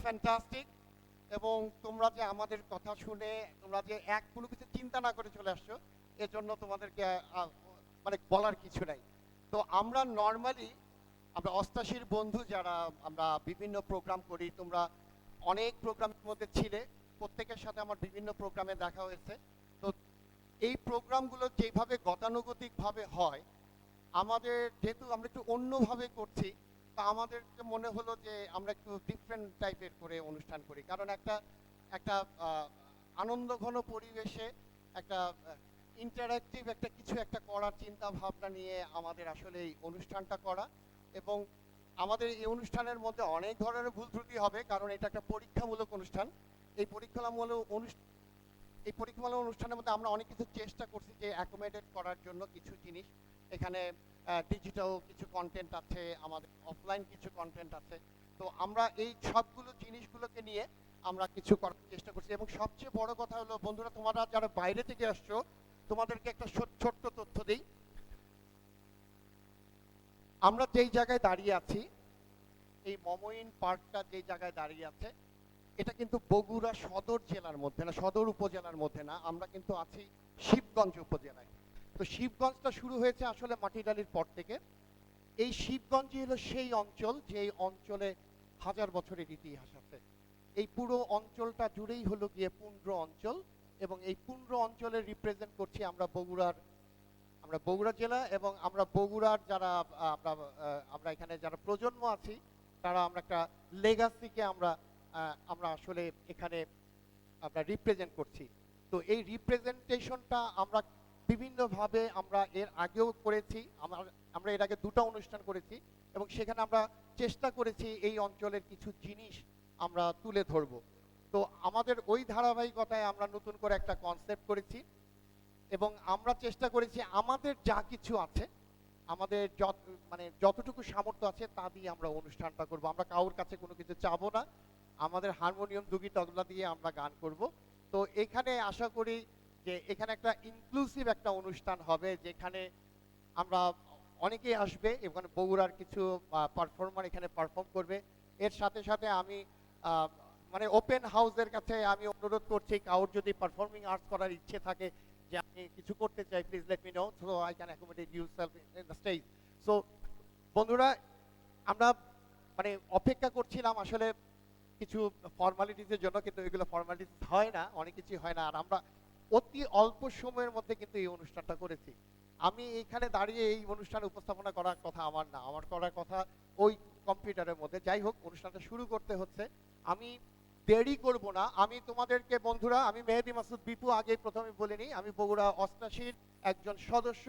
Fantastic. এবং তোমরা যে আমাদের কথা শুনে তোমরা যে কোনো কিছু চিন্তা না করে চলে আসছো, এজন্য তোমাদেরকে মানে বলার কিছু নাই। তো আমরা নর্মালি আমরা অষ্টাশির বন্ধু যারা আমরা বিভিন্ন প্রোগ্রাম করি, তোমরা অনেক প্রোগ্রামের মধ্যে ছিলে, প্রত্যেকের সাথে আমার বিভিন্ন প্রোগ্রামে দেখা হয়েছে। তো এই প্রোগ্রামগুলো যেভাবে গতানুগতিকভাবে হয়, আমাদের যেহেতু আমরা একটু অন্যভাবে করছি, তা আমাদেরকে মনে হলো যে আমরা একটু ডিফারেন্ট টাইপের করে অনুষ্ঠান করি। কারণ একটা একটা আনন্দঘন পরিবেশে একটা ইন্টারঅ্যাক্টিভ একটা কিছু একটা করার চিন্তা ভাবনা নিয়ে আমাদের আসলে এই অনুষ্ঠানটা করা। এবং আমাদের এই অনুষ্ঠানের মধ্যে অনেক ধরনের ভুল ত্রুটি হবে, কারণ এটা একটা পরীক্ষামূলক অনুষ্ঠান। এই পরীক্ষামূলক অনুষ্ঠানের মধ্যে আমরা অনেক কিছু চেষ্টা করছি যে অ্যাকোমোডেট করার জন্য কিছু জিনিস। এখানে ডিজিটাল কিছু কন্টেন্ট আছে, আমাদের অফলাইন কিছু কন্টেন্ট আছে। তো আমরা এই সবগুলো জিনিসগুলোকে নিয়ে আমরা কিছু করার চেষ্টা করছি। এবং সবচেয়ে বড় কথা হলো, বন্ধুরা তোমরা যারা বাইরে থেকে আসছো, তোমাদেরকে একটা ছোট্ট তথ্য দিই। আমরা যেই জায়গায় দাঁড়িয়ে আছি, এই মমইন পার্কটা যেই জায়গায় দাঁড়িয়ে আছে, এটা কিন্তু বগুড়া সদর জেলার মধ্যে না, সদর উপজেলার মধ্যে না, আমরা কিন্তু আছি শিবগঞ্জ উপজেলায়। তো শিবগঞ্জটা শুরু হয়েছে আসলে মাটিডালির পর থেকে। এই শিবগঞ্জই হলো সেই অঞ্চল যে অঞ্চলে হাজার বছরের ইতিহাস আছে। এই পুরো অঞ্চলটা জুড়েই হলো গিয়ে পুন্ড্র অঞ্চল। এবং এই পুন্ড্র অঞ্চলে রিপ্রেজেন্ট করছি আমরা বগুড়া জেলা। এবং আমরা বগুড়ার যারা আমরা আমরা এখানে যারা প্রজন্ম আছি, তারা আমরা একটা লেগাসিকে আমরা আমরা আসলে এখানে আমরা রিপ্রেজেন্ট করছি। তো এই রিপ্রেজেন্টেশনটা আমরা বিভিন্নভাবে আমরা এর আগেও করেছি। আমরা এর আগে দুটো অনুষ্ঠান করেছি এবং সেখানে আমরা চেষ্টা করেছি এই অঞ্চলের কিছু জিনিস আমরা তুলে ধরব। তো আমাদের ওই ধারাবাহিকতায় আমরা নতুন করে একটা কনসেপ্ট করেছি এবং আমরা চেষ্টা করেছি আমাদের যা কিছু আছে, আমাদের যতটুকু সামর্থ্য আছে তা দিয়ে আমরা অনুষ্ঠানটা করব। আমরা কারোর কাছে কোনো কিছু চাবো না, আমাদের হারমোনিয়াম দুগি তবলা দিয়ে আমরা গান করব। তো এখানে আশা করি যে এখানে একটা ইনক্লুসিভ একটা অনুষ্ঠান হবে, যেখানে আমরা অনেকেই আসবে। এখানে বগুড়ার কিছু পারফর্মার এখানে পারফর্ম করবে। এর সাথে সাথে আমি মানে ওপেন হাউসের কাছে আমি অনুরোধ করছি, কারোর যদি পারফর্মিং আর্টস করার ইচ্ছে থাকে, যে আমি কিছু করতে চাই, please let me know so I can accommodate you self in the stage. So বন্ধুরা, আমরা মানে অপেক্ষা করছিলাম আসলে কিছু ফর্মালিটিসের জন্য, কিন্তু এগুলো ফর্মালিটিস হয় না, অনেক কিছুই হয় না। আর আমরা অতি অল্প সময়ের মধ্যে কিন্তু এই অনুষ্ঠানটা করেছি। আমি এখানে দাঁড়িয়ে এই অনুষ্ঠান উপস্থাপনা করার কথা আমার না, আমার করার কথা ওই কম্পিউটারের মধ্যে। যাই হোক, অনুষ্ঠানটা শুরু করতে হচ্ছে, আমি দেরি করব না। আমি তোমাদেরকে বন্ধুরা, আমি মেহেদী মাসুদ বিপু, আগে প্রথমে বলে নিই, আমি বগুড়া অষ্টাশির একজন সদস্য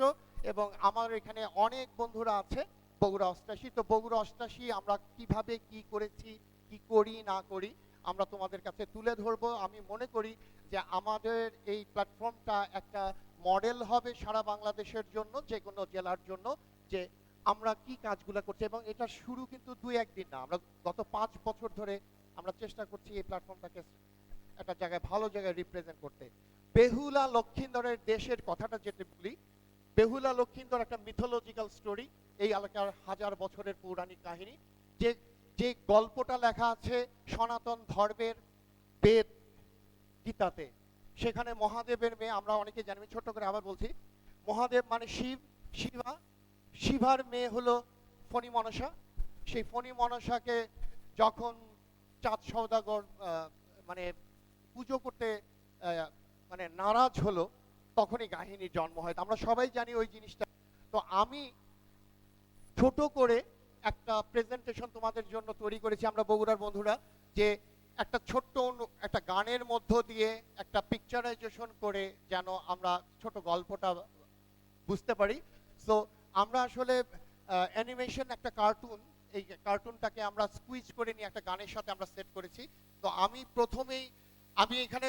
এবং আমার এখানে অনেক বন্ধুরা আছে বগুড়া অষ্টাশি। তো বগুড়া অষ্টাশি আমরা কিভাবে কি করেছি, কি করি না করি, আমরা তোমাদের কাছে তুলে ধরবো। আমি মনে করি যে আমাদের এই প্ল্যাটফর্মটা একটা মডেল হবে সারা বাংলাদেশের জন্য, যে কোনো জেলার জন্য, যে আমরা কি কাজগুলো করছি। এবং এটা শুরু কিন্তু 2-1 দিন না, আমরা গত 5 বছর ধরে আমরা চেষ্টা করছি এই প্ল্যাটফর্মটাকে একটা জায়গায়, ভালো জায়গায় রিপ্রেজেন্ট করতে। বেহুলা লক্ষিন্দরের দেশের কথাটা যেটা বলি, বেহুলা লক্ষিন্দর একটা মিথোলজিক্যাল স্টোরি, এই এলাকার হাজার বছরের পৌরাণিক কাহিনী। যে যে গল্পটা লেখা আছে সনাতন ধর্মের বেদ গীতাতে, সেখানে মহাদেবের মেয়ে, আমরা অনেকে জানি, ছোট করে আবার বলছি, মহাদেব মানে শিব, শিবা, শিবার মেয়ে হলো ফণি মনসা। সেই ফণি মনসাকে যখন চাঁদ সওদাগর মানে পুজো করতে মানে নারাজ হলো, তখনই কাহিনীর জন্ম হয়। আমরা সবাই জানি ওই জিনিসটা। তো আমি ছোট করে একটা প্রেজেন্টেশন তোমাদের জন্য তৈরি করেছি, আমরা বগুড়ার বন্ধুরা, যে একটা ছোট্ট একটা গানের মধ্য দিয়ে একটা পিকচারাইজেশন করে যেন আমরা ছোট গল্পটা বুঝতে পারি। সো আমরা আসলে অ্যানিমেশন একটা কার্টুন, এই কার্টুনটাকে আমরা স্কুইজ করে নিয়ে একটা গানের সাথে আমরা সেট করেছি। তো আমি এখানে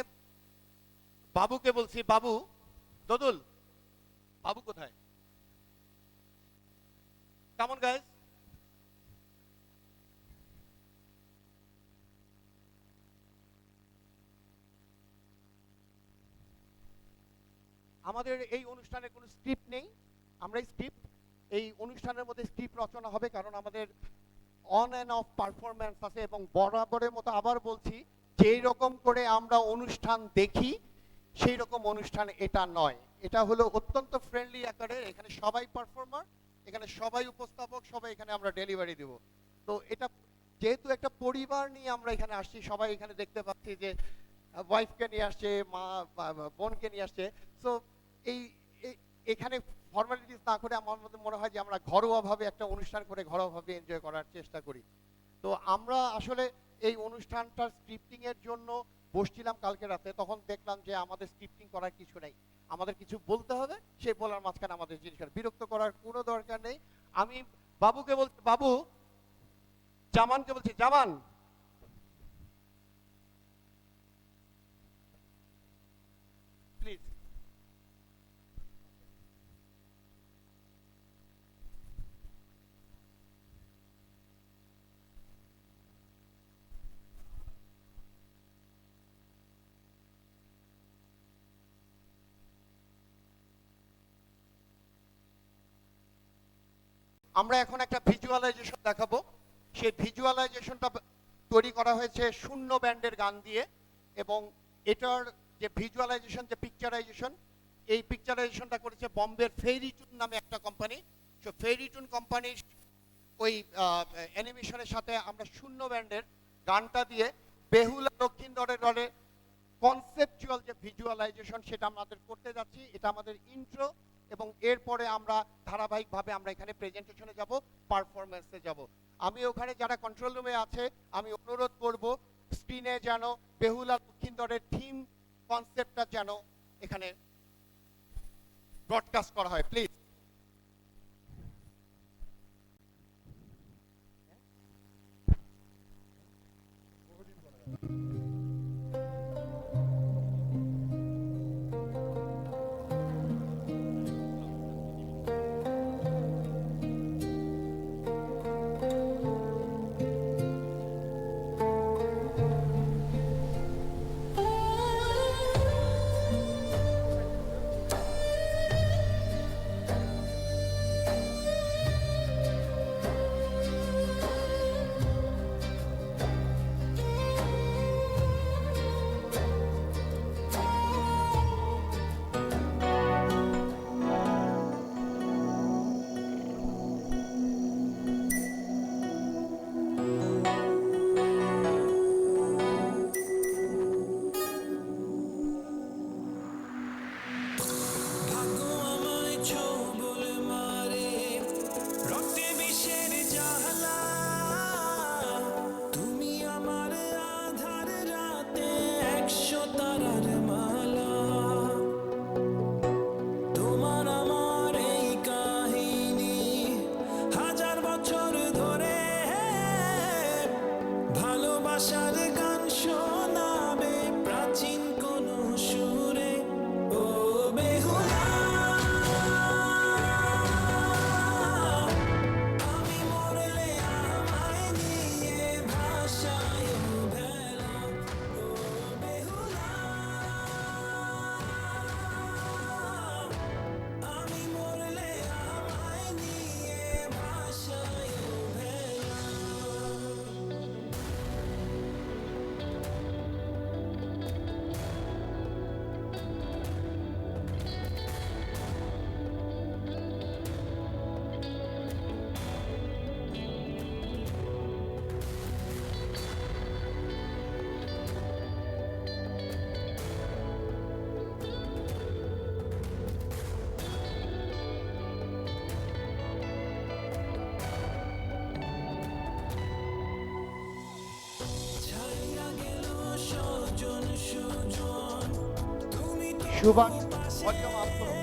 বাবুকে বলছি, বাবু, দদুল, বাবু কোথায়? কেমন গাইজ? আমাদের এই অনুষ্ঠানের কোনো স্ক্রিপ্ট নেই, আমরাই স্ক্রিপ্ট। এই অনুষ্ঠানের মধ্যে স্ক্রিপ্ট রচনা হবে, কারণ আমাদের অন অ্যান্ড অফ পারফরম্যান্স আছে, এবং বরাবরের মতো আবার বলছি, যেই রকম করে আমরা অনুষ্ঠান দেখি সেই রকম অনুষ্ঠান এটা নয়। এটা হলো অত্যন্ত ফ্রেন্ডলি আকারে, এখানে সবাই পারফর্মার, এখানে সবাই উপস্থাপক, সবাই এখানে আমরা ডেলিভারি দেব। তো এটা যেহেতু একটা পরিবার নিয়ে আমরা এখানে আসছি, সবাই এখানে দেখতে পাচ্ছি যে ওয়াইফকে নিয়ে আসছে, মা বোনকে নিয়ে আসছে। সো এই এখানে ফর্মালিটিস না করে আমার মধ্যে মনে হয় যে আমরা ঘরোয়াভাবে একটা অনুষ্ঠান করে ঘরোয়াভাবে এনজয় করার চেষ্টা করি। তো আমরা আসলে এই অনুষ্ঠানটার স্ক্রিপ্টিং এর জন্য বসছিলাম কালকে রাতে, তখন দেখলাম যে আমাদের স্ক্রিপ্টিং করার কিছু নেই, আমাদের কিছু বলতে হবে, সেই বলার মাঝখানে আমাদের জিনিসটা বিরক্ত করার কোনো দরকার নেই। আমি বাবুকে বলছি, বাবু, জামানকে বলছি, জামান প্লিজ। আমরা এখন একটা ভিজুয়ালাইজেশন দেখাবো। সেই ভিজুয়ালাইজেশনটা তৈরি করা হয়েছে শূন্য ব্যান্ডের গান দিয়ে, এবং এটার যে ভিজুয়ালাইজেশন, যে পিকচারাইজেশন, এই পিকচারাইজেশনটা করেছে বম্বের ফেরিটুন নামে একটা কোম্পানি। সো ফেরিটুন কোম্পানির ওই অ্যানিমেশনের সাথে আমরা শূন্য ব্যান্ডের গানটা দিয়ে বেহুলা লক্ষিন্দরের দলে কনসেপচুয়াল যে ভিজুয়ালাইজেশন সেটা আমাদের করতে যাচ্ছি। এটা আমাদের ইন্ট্রো, এবং এরপরে আমরা ধারাবাহিকভাবে আমরা এখানে প্রেজেন্টেশনে যাব, পারফরমেন্সে যাব। আমি ওখানে যারা কন্ট্রোল রুমে আছে আমি অনুরোধ করব স্ক্রিনে যেন বেহুলা লক্ষিন্দরের থিম কনসেপ্টটা যেন এখানে ব্রডকাস্ট করা হয়, প্লিজ। সুভাষ, ভলিউম আপ করো।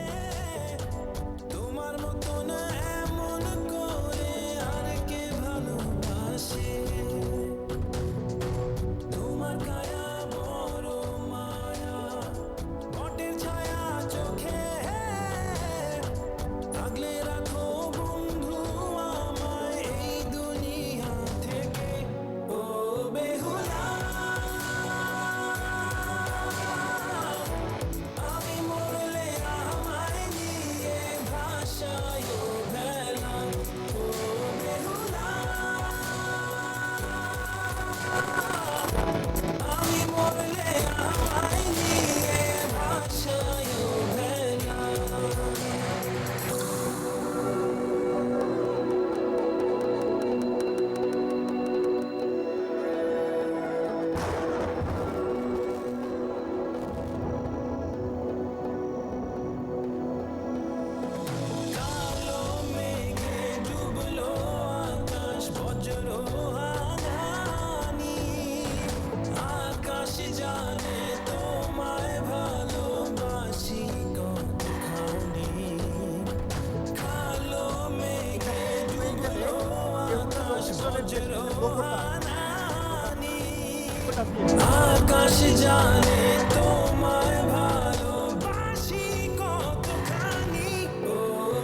আকাশ জানে তোমায় ভালোবাসি কতখানি ও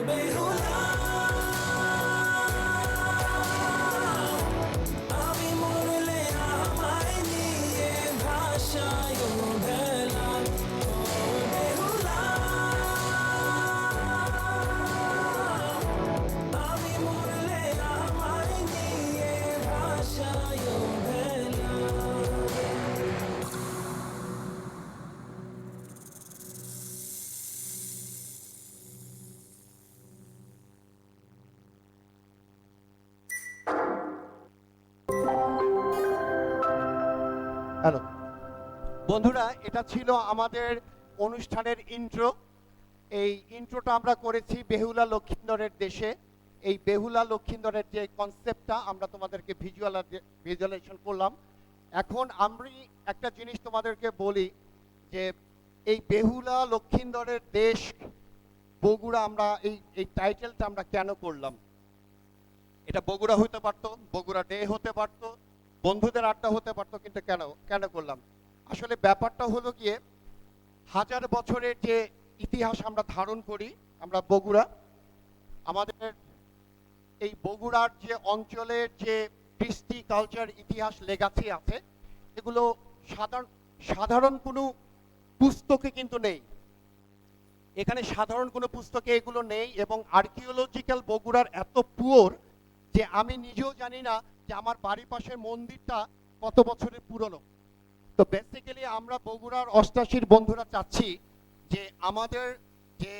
বেহুলা আমি মরলে আমায় নিয়ে ভাষায় ভেলা ও বেহুলা আমি মরলে আমায় নিয়ে ভাষায় ভেলা হ্যালো বন্ধুরা, এটা ছিল আমাদের অনুষ্ঠানের ইন্ট্রো। এই ইন্ট্রোটা আমরা করেছি বেহুলা লক্ষিন্দরের দেশে। এই বেহুলা লক্ষিন্দরের যে কনসেপ্টটা আমরা তোমাদেরকে ভিজুয়ালাইজেশন করলাম। এখন আমি একটা জিনিস তোমাদেরকে বলি যে এই বেহুলা লক্ষিন্দরের দেশ বগুড়া, আমরা এই টাইটেলটা আমরা কেন করলাম। এটা বগুড়া হতে পারতো, বগুড়া ডে হতে পারতো, বন্ধুদের আড্ডা হতে পারতো, কিন্তু কেন কেন করলাম? আসলে ব্যাপারটা হলো গিয়ে হাজার বছরের যে ইতিহাস আমরা ধারণ করি, আমরা বগুড়া, আমাদের এই বগুড়ার যে অঞ্চলের যে কৃষ্টি কালচার ইতিহাস লেগাছি আছে, এগুলো সাধারণ সাধারণ কোনো পুস্তকে কিন্তু নেই। এখানে সাধারণ কোনো পুস্তকে এগুলো নেই, এবং আর্কিওলজিক্যাল বগুড়ার এত পুয়োর যে আমি নিজেও জানি না যে আমার বাড়ির পাশের মন্দিরটা কত বছরের পুরনো। তো বেসিক্যালি আমরা বগুড়ার অষ্টাশির বন্ধুরা চাচ্ছি যে আমাদের যে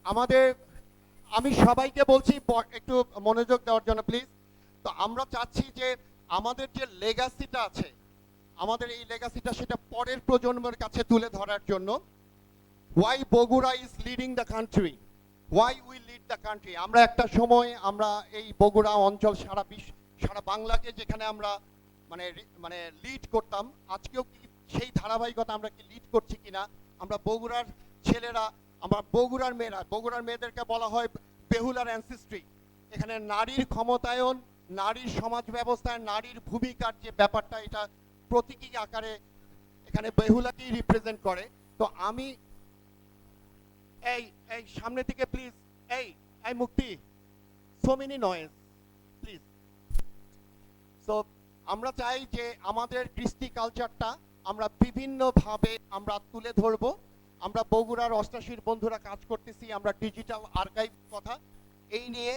আমাদের আমি সবাইকে বলছি একটু মনোযোগ দেওয়ার জন্য প্লিজ। তো আমরা চাচ্ছি যে আমাদের যে লেগাসিটা আছে, আমাদের এই লেগাসিটা সেটা পরের প্রজন্মের কাছে তুলে ধরার জন্য। Why Bogura is leading the country, why we lead the country. আমরা একটা সময় আমরা এই বগুড়া অঞ্চল সারা বাংলাকে যেখানে আমরা মানে মানে লিড করতাম, আজকেও কি সেই ধারাবাহিকতা আমরা কি লিড করছি কিনা? আমরা বগুড়ার ছেলেরা, আমরা বগুড়ার মেয়েরা, বগুড়ার মেয়েদেরকে বলা হয় বেহুলার অ্যানসেস্ট্রি। এখানে নারীর ক্ষমতায়ন, নারীর সমাজ ব্যবস্থায় নারীর ভূমিকার যে ব্যাপারটা, এটা প্রতীকী আকারে এখানে বেহুলাকেই রিপ্রেজেন্ট করে। তো আমি এই এই সামনে থেকে প্লিজ, এই এই মুক্তি, so many noise please. So আমরা চাই যে আমাদের কৃষ্টি কালচারটা আমরা বিভিন্নভাবে আমরা তুলে ধরবো। আমরা বগুড়ার অষ্টাশির বন্ধুরা কাজ করতেছি, আমরা ডিজিটাল আর্কাইভ কথা এই নিয়ে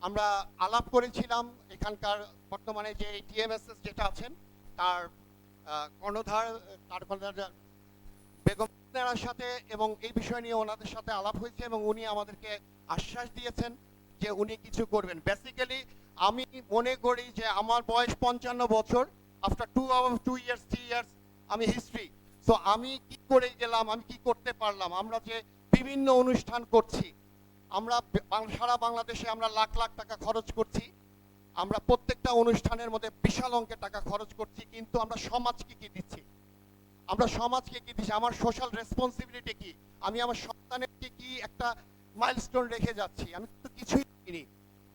আমরা আলাপ করেছিলাম। এখানকার বর্তমানে যে টিএমএসএস যেটা আছেন তার কর্ণধার, তার কর্ণধার বেগমের সাথে, এবং এই বিষয় নিয়ে ওনাদের সাথে আলাপ হয়েছে, এবং উনি আমাদেরকে আশ্বাস দিয়েছেন যে উনি কিছু করবেন। বেসিক্যালি আমি মনে করি যে আমার বয়স 55 বছর, আফটার 2 ইয়ার্স 3 ইয়ার্স আমি হিস্ট্রি। সো আমি কি করে গেলাম, আমি কি করতে পারলাম? আমরা যে বিভিন্ন অনুষ্ঠান করছি, আমরা সারা বাংলাদেশে আমরা লাখ লাখ টাকা খরচ করছি, আমরা প্রত্যেকটা অনুষ্ঠানের মধ্যে বিশাল অঙ্কের টাকা খরচ করছি, কিন্তু আমরা সমাজকে কি দিচ্ছি? আমরা সমাজকে কি দিচ্ছি? আমার সোশ্যাল রেসপন্সিবিলিটি কি? আমি আমার সন্তানেরকে কি একটা মাইলস্টোন রেখে যাচ্ছি? আমি তো কিছুই করিনি।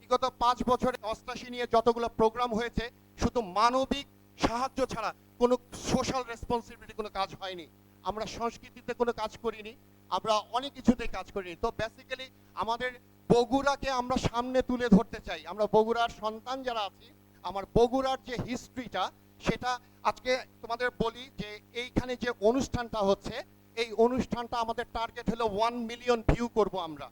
বিগত 5 বছরে অষ্টাশি নিয়ে যতগুলো প্রোগ্রাম হয়েছে, শুধু মানবিক সাহায্য ছাড়া কোনো সোশ্যাল রেসপন্সিবিলিটি কোনো কাজ হয়নি। আমরা সংস্কৃতিতে কোনো কাজ করিনি, আমরা অনেক কিছুতে কাজ করিনি। তো বেসিক্যালি আমাদের বগুড়াকে আমরা সামনে তুলে ধরতে চাই। আমরা বগুড়ার সন্তান যারা আছি, আমার বগুড়ার যে হিস্ট্রিটা, সেটা আজকে তোমাদের বলি যে এইখানে যে অনুষ্ঠানটা হচ্ছে, এই অনুষ্ঠানটা আমাদের টার্গেট হলো 1 মিলিয়ন ভিউ করব আমরা।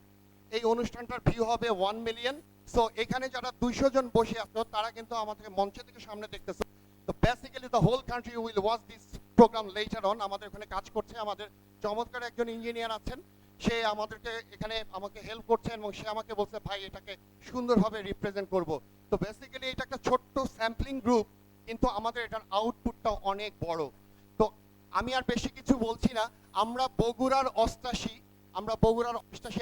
এই অনুষ্ঠানটার ভিউ হবে 1 মিলিয়ন। সো এখানে যারা 200 জন বসে আছো, তারা কিন্তু আমাদের মঞ্চে থেকে সামনে দেখতেছো। তো basically the whole country will watch this programme later on. আমাদের ওখানে কাজ করছে আমাদের চমৎকার একজন ইঞ্জিনিয়ার আছেন, সে আমাদেরকে এখানে আমাকে হেল্প করছেন, এবং সে আমাকে বলছে ভাই এটাকে সুন্দরভাবে রিপ্রেজেন্ট করব। তো বেসিক্যালি এটা একটা ছোট্ট স্যাম্পলিং গ্রুপ, কিন্তু আমাদের এটার আউটপুটটা অনেক বড়। তো আমি আর বেশি কিছু বলছি না। আমরা বগুড়ার অষ্টাশি,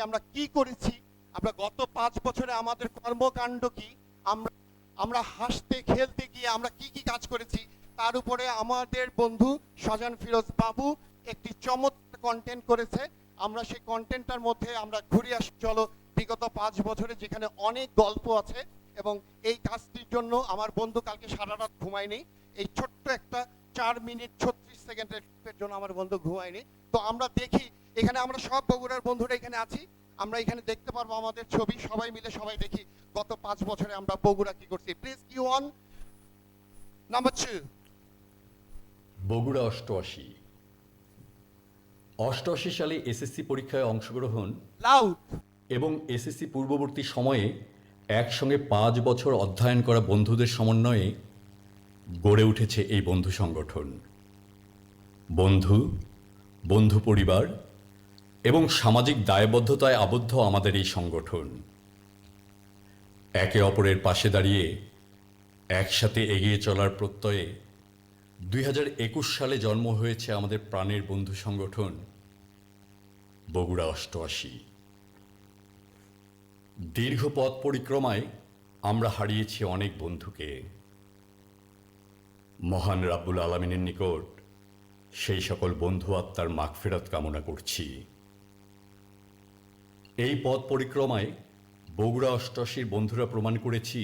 আমরা কি করেছি, আমরা গত 5 বছরে আমাদের কর্মকাণ্ড কি, আমরা আমরা হাসতে খেলতে গিয়ে আমরা কি কি কাজ করেছি, তার উপরে আমাদের বন্ধু শাহজাহান ফিরোজ বাবু একটি চমৎকার কন্টেন্ট করেছে। আমরা সেই কন্টেন্টটার মধ্যে আমরা ঘুরে আসি। চলো বিগত 5 বছরে যেখানে অনেক গল্প আছে, এবং এই কাজটির জন্য আমার বন্ধু কালকে সারা রাত ঘুমায়নি। এই ছোট্ট একটা 4 মিনিট 36 সেকেন্ডের ক্লিপের জন্য আমার বন্ধু ঘুমায়নি। তো আমরা দেখি, এখানে আমরা সব বগুড়ার বন্ধুরা এখানে আছি, আমরা এখানে দেখতে পারবো আমাদের ছবি, সবাই মিলে সবাই দেখি গত 5 বছরে আমরা বগুড়া কি করছি। Please cue on number 2। Bogura 88। 88 সালে এসএসসি পরীক্ষায় অংশগ্রহণ লাউড। এবং এসএসসি পূর্ববর্তী সময়ে একসঙ্গে 5 বছর অধ্যয়ন করা বন্ধুদের সমন্বয়ে গড়ে উঠেছে এই বন্ধু সংগঠন। বন্ধু, বন্ধু পরিবার এবং সামাজিক দায়বদ্ধতায় আবদ্ধ আমাদের এই সংগঠন। একে অপরের পাশে দাঁড়িয়ে একসাথে এগিয়ে চলার প্রত্যয়ে 2021 সালে জন্ম হয়েছে আমাদের প্রাণের বন্ধু সংগঠন বগুড়া 88। দীর্ঘ পথ পরিক্রমায় আমরা হারিয়েছি অনেক বন্ধুকে। মহান রাব্বুল আলামিনের নিকট সেই সকল বন্ধু আত্মার মাগফিরাত কামনা করছি। এই পথ পরিক্রমায় বগুড়া 88-র বন্ধুরা প্রমাণ করেছি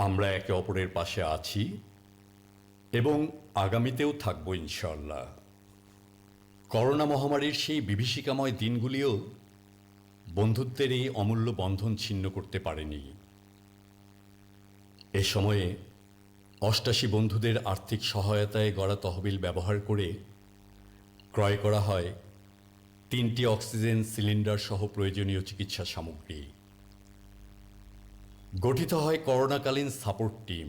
আমরা একে অপরের পাশে আছি এবং আগামীতেও থাকবো ইনশাআল্লাহ। করোনা মহামারীর সেই বিভীষিকাময় দিনগুলিও বন্ধুত্বের এই অমূল্য বন্ধন ছিন্ন করতে পারেনি। এ সময়ে 88 বন্ধুদের আর্থিক সহায়তায় গড়া তহবিল ব্যবহার করে ক্রয় করা হয় 3টি অক্সিজেন সিলিন্ডার সহ প্রয়োজনীয় চিকিৎসা সামগ্রী। গঠিত হয় করোনাকালীন সাপোর্ট টিম,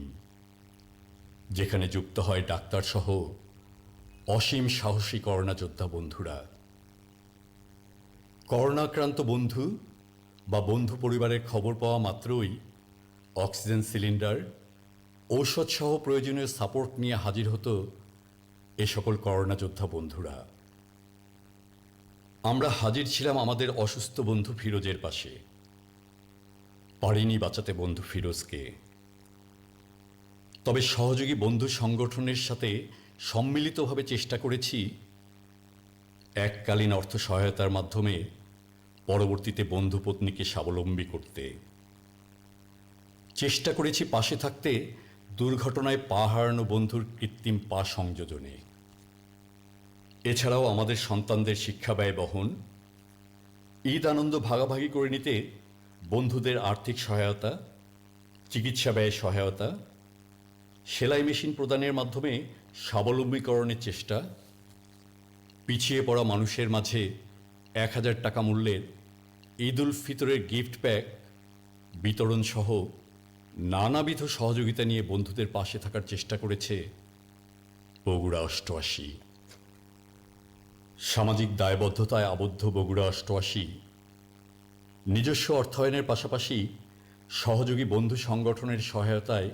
যেখানে যুক্ত হয় ডাক্তার সহ অসীম সাহসী করোনা যোদ্ধা বন্ধুরা। করোনাক্রান্ত বন্ধু বা বন্ধু পরিবারের খবর পাওয়া মাত্রই অক্সিজেন সিলিন্ডার, ঔষধ সহ প্রয়োজনীয় সাপোর্ট নিয়ে হাজির হতো এ সকল করোনা যোদ্ধা বন্ধুরা। আমরা হাজির ছিলাম আমাদের অসুস্থ বন্ধু ফিরোজের পাশে। পারিনি বাঁচাতে বন্ধু ফিরোজকে, তবে সহযোগী বন্ধু সংগঠনের সাথে সম্মিলিতভাবে চেষ্টা করেছি এককালীন অর্থ সহায়তার মাধ্যমে পরবর্তীতে বন্ধু পত্নীকে স্বাবলম্বী করতে। চেষ্টা করেছি পাশে থাকতে দুর্ঘটনায় পা হারানো বন্ধুর কৃত্রিম পা সংযোজনে। এছাড়াও আমাদের সন্তানদের শিক্ষা ব্যয় বহন, ঈদ আনন্দ ভাগাভাগি করে নিতে বন্ধুদের আর্থিক সহায়তা, চিকিৎসা ব্যয় সহায়তা, সেলাই মেশিন প্রদানের মাধ্যমে স্বাবলম্বীকরণের চেষ্টা, পিছিয়ে পড়া মানুষের মাঝে 1000 টাকা মূল্যের ঈদ উল ফিতরের গিফট প্যাক বিতরণ সহ নানাবিধ সহযোগিতা নিয়ে বন্ধুদের পাশে থাকার চেষ্টা করেছে বগুড়া 88। সামাজিক দায়বদ্ধতায় আবদ্ধ বগুড়া 88 নিজস্ব অর্থায়নের পাশাপাশি সহযোগী বন্ধু সংগঠনের সহায়তায়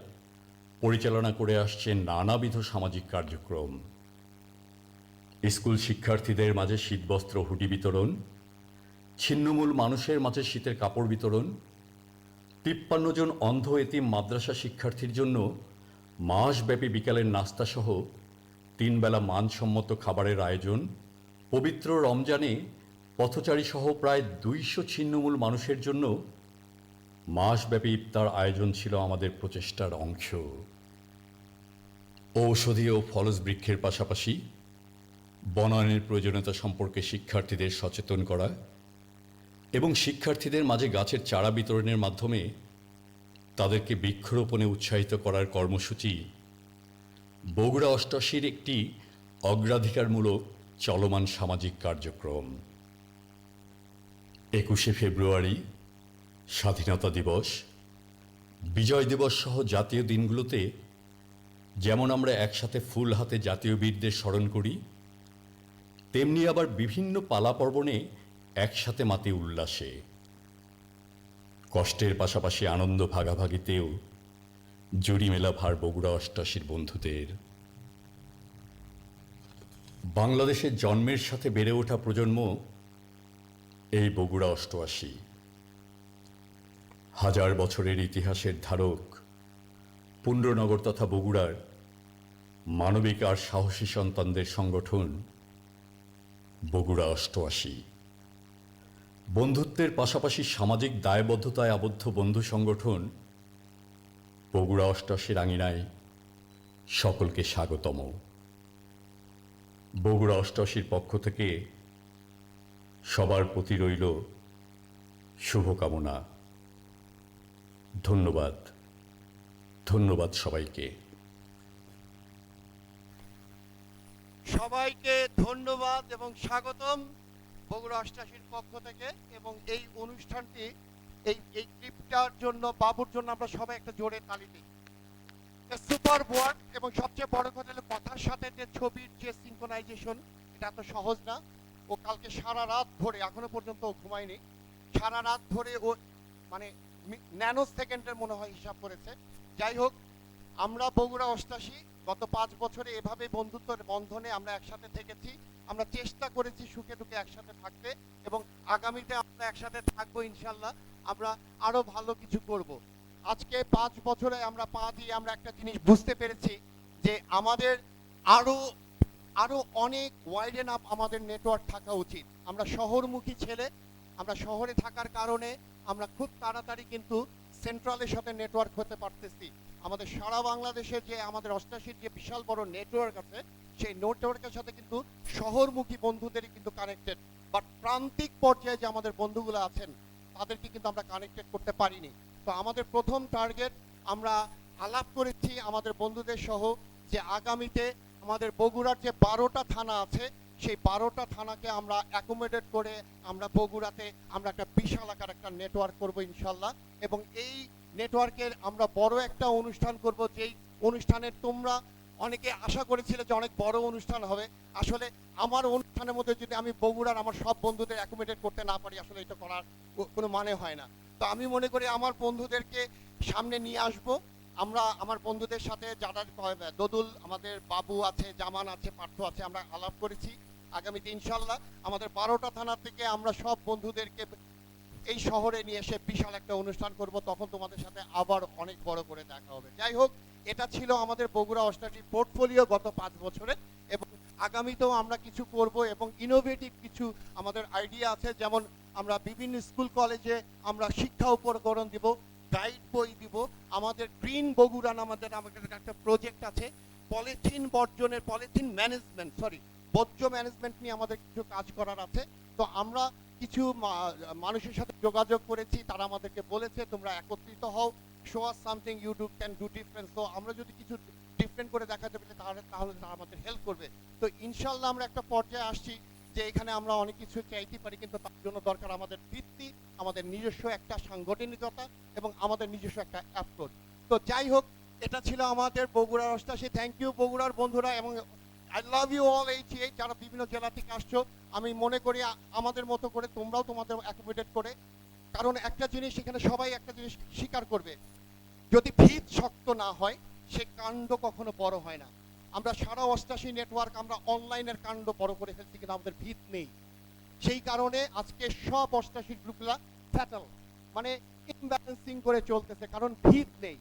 পরিচালনা করে আসছে নানাবিধ সামাজিক কার্যক্রম। স্কুল শিক্ষার্থীদের মাঝে শীতবস্ত্র হুডি বিতরণ, ছিন্নমূল মানুষের মাঝে শীতের কাপড় বিতরণ, 53 জন অন্ধ এতিম মাদ্রাসা শিক্ষার্থীর জন্য মাসব্যাপী বিকালের নাস্তা সহ 3 বেলা মানসম্মত খাবারের আয়োজন, পবিত্র রমজানে পথচারী সহ প্রায় 200 ছিন্নমূল মানুষের জন্য মাসব্যাপী ইফতার আয়োজন ছিল আমাদের প্রচেষ্টার অংশ। ঔষধি ও ফলজ বৃক্ষের পাশাপাশি বনায়নের প্রয়োজনীয়তা সম্পর্কে শিক্ষার্থীদের সচেতন করা এবং শিক্ষার্থীদের মাঝে গাছের চারা বিতরণের মাধ্যমে তাদেরকে বৃক্ষরোপণে উৎসাহিত করার কর্মসূচি বগুড়া 88-র একটি অগ্রাধিকারমূলক চলমান সামাজিক কার্যক্রম। 21শে ফেব্রুয়ারি, স্বাধীনতা দিবস, বিজয় দিবস সহ জাতীয় দিনগুলোতে যেমন আমরা একসাথে ফুল হাতে জাতীয় বীরদের স্মরণ করি, তেমনি আবার বিভিন্ন পালা পার্বণে একসাথে মাতি উল্লাসে। কষ্টের পাশাপাশি আনন্দ ভাগাভাগিতেও জুড়ি মেলা ভার বগুড়া 88-র বন্ধুদের। বাংলাদেশের জন্মের সাথে বেড়ে ওঠা প্রজন্ম এই বগুড়া 88। হাজার বছরের ইতিহাসের ধারক পুণ্ড্রনগর তথা বগুড়ার মানবিক আর সাহসী সন্তানদের সংগঠন বগুড়া অষ্টআশি। বন্ধুত্বের পাশাপাশি সামাজিক দায়বদ্ধতায় আবদ্ধ বন্ধু সংগঠন বগুড়া অষ্টআশির আঙিনায় সকলকে স্বাগতম। বগুড়া অষ্টআশির পক্ষ থেকে সবার প্রতি রইল শুভকামনা। ধন্যবাদ, ধন্যবাদ সবাইকে। সবাইকে ধন্যবাদ এবং স্বাগতম বগুড়া অষ্টাশির পক্ষ থেকে। এবং এই অনুষ্ঠানটি এই ক্লিপটার জন্য, বাবুর জন্য আমরা সবাই একটা জোরে তালি দিই। সুপার ওয়ার্ক, এবং সবচেয়ে বড় কথা হলো কথার সাথে যে ছবির যে সিনক্রোনাইজেশন, এটা এত সহজ না। ও কালকে সারা রাত ধরে, এখনো পর্যন্ত ও ঘুমায়নি, সারা রাত ধরে ও মানে ন্যানো সেকেন্ডের মনে হয় হিসাব করেছে। যাই হোক, আমরা বগুড়া অষ্টাশি গত 5 বছরে এভাবে বন্ধুত্বের বন্ধনে আমরা একসাথে থেকেছি। আমরা চেষ্টা করেছি সুখে দুঃখে একসাথে থাকতে, এবং আগামীতে আমরা একসাথে থাকবো ইনশাল্লাহ। আমরা আরো ভালো কিছু করব। আজকে 5 বছরে আমরা পা দিয়ে আমরা একটা জিনিস বুঝতে পেরেছি যে আমাদের আরো আরো অনেক ওয়াইডেন আপ আমাদের নেটওয়ার্ক থাকা উচিত। আমরা শহরমুখী ছেলে, আমরা শহরে থাকার কারণে আমরা খুব তাড়াতাড়ি কিন্তু সেন্ট্রালের সাথে নেটওয়ার্ক হতে পারতেছি। আমাদের সারা বাংলাদেশে যে আমাদের অষ্টাশির যে বিশাল বড় নেটওয়ার্ক আছে, সেই নেটওয়ার্কের সাথে কিন্তু শহরমুখী বন্ধুদেরই কিন্তু কানেক্টেড, বাট প্রান্তিক পর্যায়ে যে আমাদের বন্ধুগুলো আছেন তাদেরকে কিন্তু আমরা কানেক্টেড করতে পারিনি। তো আমাদের প্রথম টার্গেট, আমরা আলাপ করেছি আমাদের বন্ধুদের সহ, যে আগামীতে আমাদের বগুড়ার যে 12টা থানা আছে, সেই 12টা থানাকে আমরা অ্যাকোমোডেট করে আমরা বগুড়াতে আমরা একটা বিশাল আকার একটা নেটওয়ার্ক করব ইনশাল্লাহ। এবং এই নেটওয়ার্কের আমরা বড় একটা অনুষ্ঠান করব, যেই অনুষ্ঠানে তোমরা অনেকে আশা করেছিলে যে অনেক বড় অনুষ্ঠান হবে। আসলে আমার অনুষ্ঠানের মধ্যে যদি আমি বগুড়ার আমার সব বন্ধুদের অ্যাকোমোডেট করতে না পারি, আসলে এটা করার কোনো মানে হয় না। তো আমি মনে করি আমার বন্ধুদেরকে সামনে নিয়ে আসব। আমরা আমার বন্ধুদের সাথে যারা দদুল, আমাদের বাবু আছে, জামান আছে, পার্থ আছে, আমরা আলাপ করেছি আগামীতে ইনশাল্লাহ আমাদের 12টা থানা থেকে আমরা সব বন্ধুদেরকে এই শহরে নিয়ে এসে বিশাল একটা অনুষ্ঠান করব। তখন তোমাদের সাথে আবার অনেক বড় করে দেখা হবে। যাই হোক, এটা ছিল আমাদের বগুড়া অষ্টাশি পোর্টফোলিও গত 5 বছরে, এবং আগামীতেও আমরা কিছু করব এবং ইনোভেটিভ কিছু আমাদের আইডিয়া আছে। যেমন আমরা বিভিন্ন স্কুল কলেজে আমরা শিক্ষা উপকরণ দিব, গাইড বই দিব। আমাদের গ্রিন বগুড়া আমাদের একটা প্রজেক্ট আছে, পলিথিন বর্জনের, পলিথিন ম্যানেজমেন্ট, বর্জ্য ম্যানেজমেন্ট নিয়ে আমাদের কিছু কাজ করার আছে। তো আমরা কিছু মানুষের সাথে যোগাযোগ করেছি, তারা আমাদেরকে বলেছে তোমরা একত্রিত হও, show us something you do can do difference. তো আমরা যদি কিছু ডিফারেন্ট করে দেখাতে পারি তাহলে তারা আমাদের হেল্প করবে। তো ইনশাল্লাহ আমরা একটা পর্যায়ে আসছি যে এখানে আমরা অনেক কিছু চাইতে পারি, কিন্তু তার জন্য দরকার আমাদের ভিত্তি, আমাদের নিজস্ব একটা সাংগঠনিকতা এবং আমাদের নিজস্ব একটা অ্যাপ্রোচ। তো যাই হোক, এটা ছিল আমাদের বগুড়ার অষ্টাশি। থ্যাংক ইউ বগুড়ার বন্ধুরা, এবং আই লাভ ইউ অল। এই যারা বিভিন্ন জেলা থেকে আসছো, আমি মনে করি আমাদের মতো করে তোমরাও তোমাদের অ্যাকোমোডেট করে, কারণ একটা জিনিস এখানে সবাই একটা জিনিস স্বীকার করবে, যদি ভিত শক্ত না হয় সে কাণ্ড কখনো বড় হয় না। আমরা সারা অষ্টাশি নেটওয়ার্ক আমরা অনলাইনের কাণ্ড বড় করে ফেলছি, কিন্তু আমাদের ভিত নেই। সেই কারণে আজকে সব অষ্টাশি গ্রুপগুলা ফ্যাটাল, মানে ইমব্যালেন্সিং করে চলতেছে, কারণ ভিত নেই।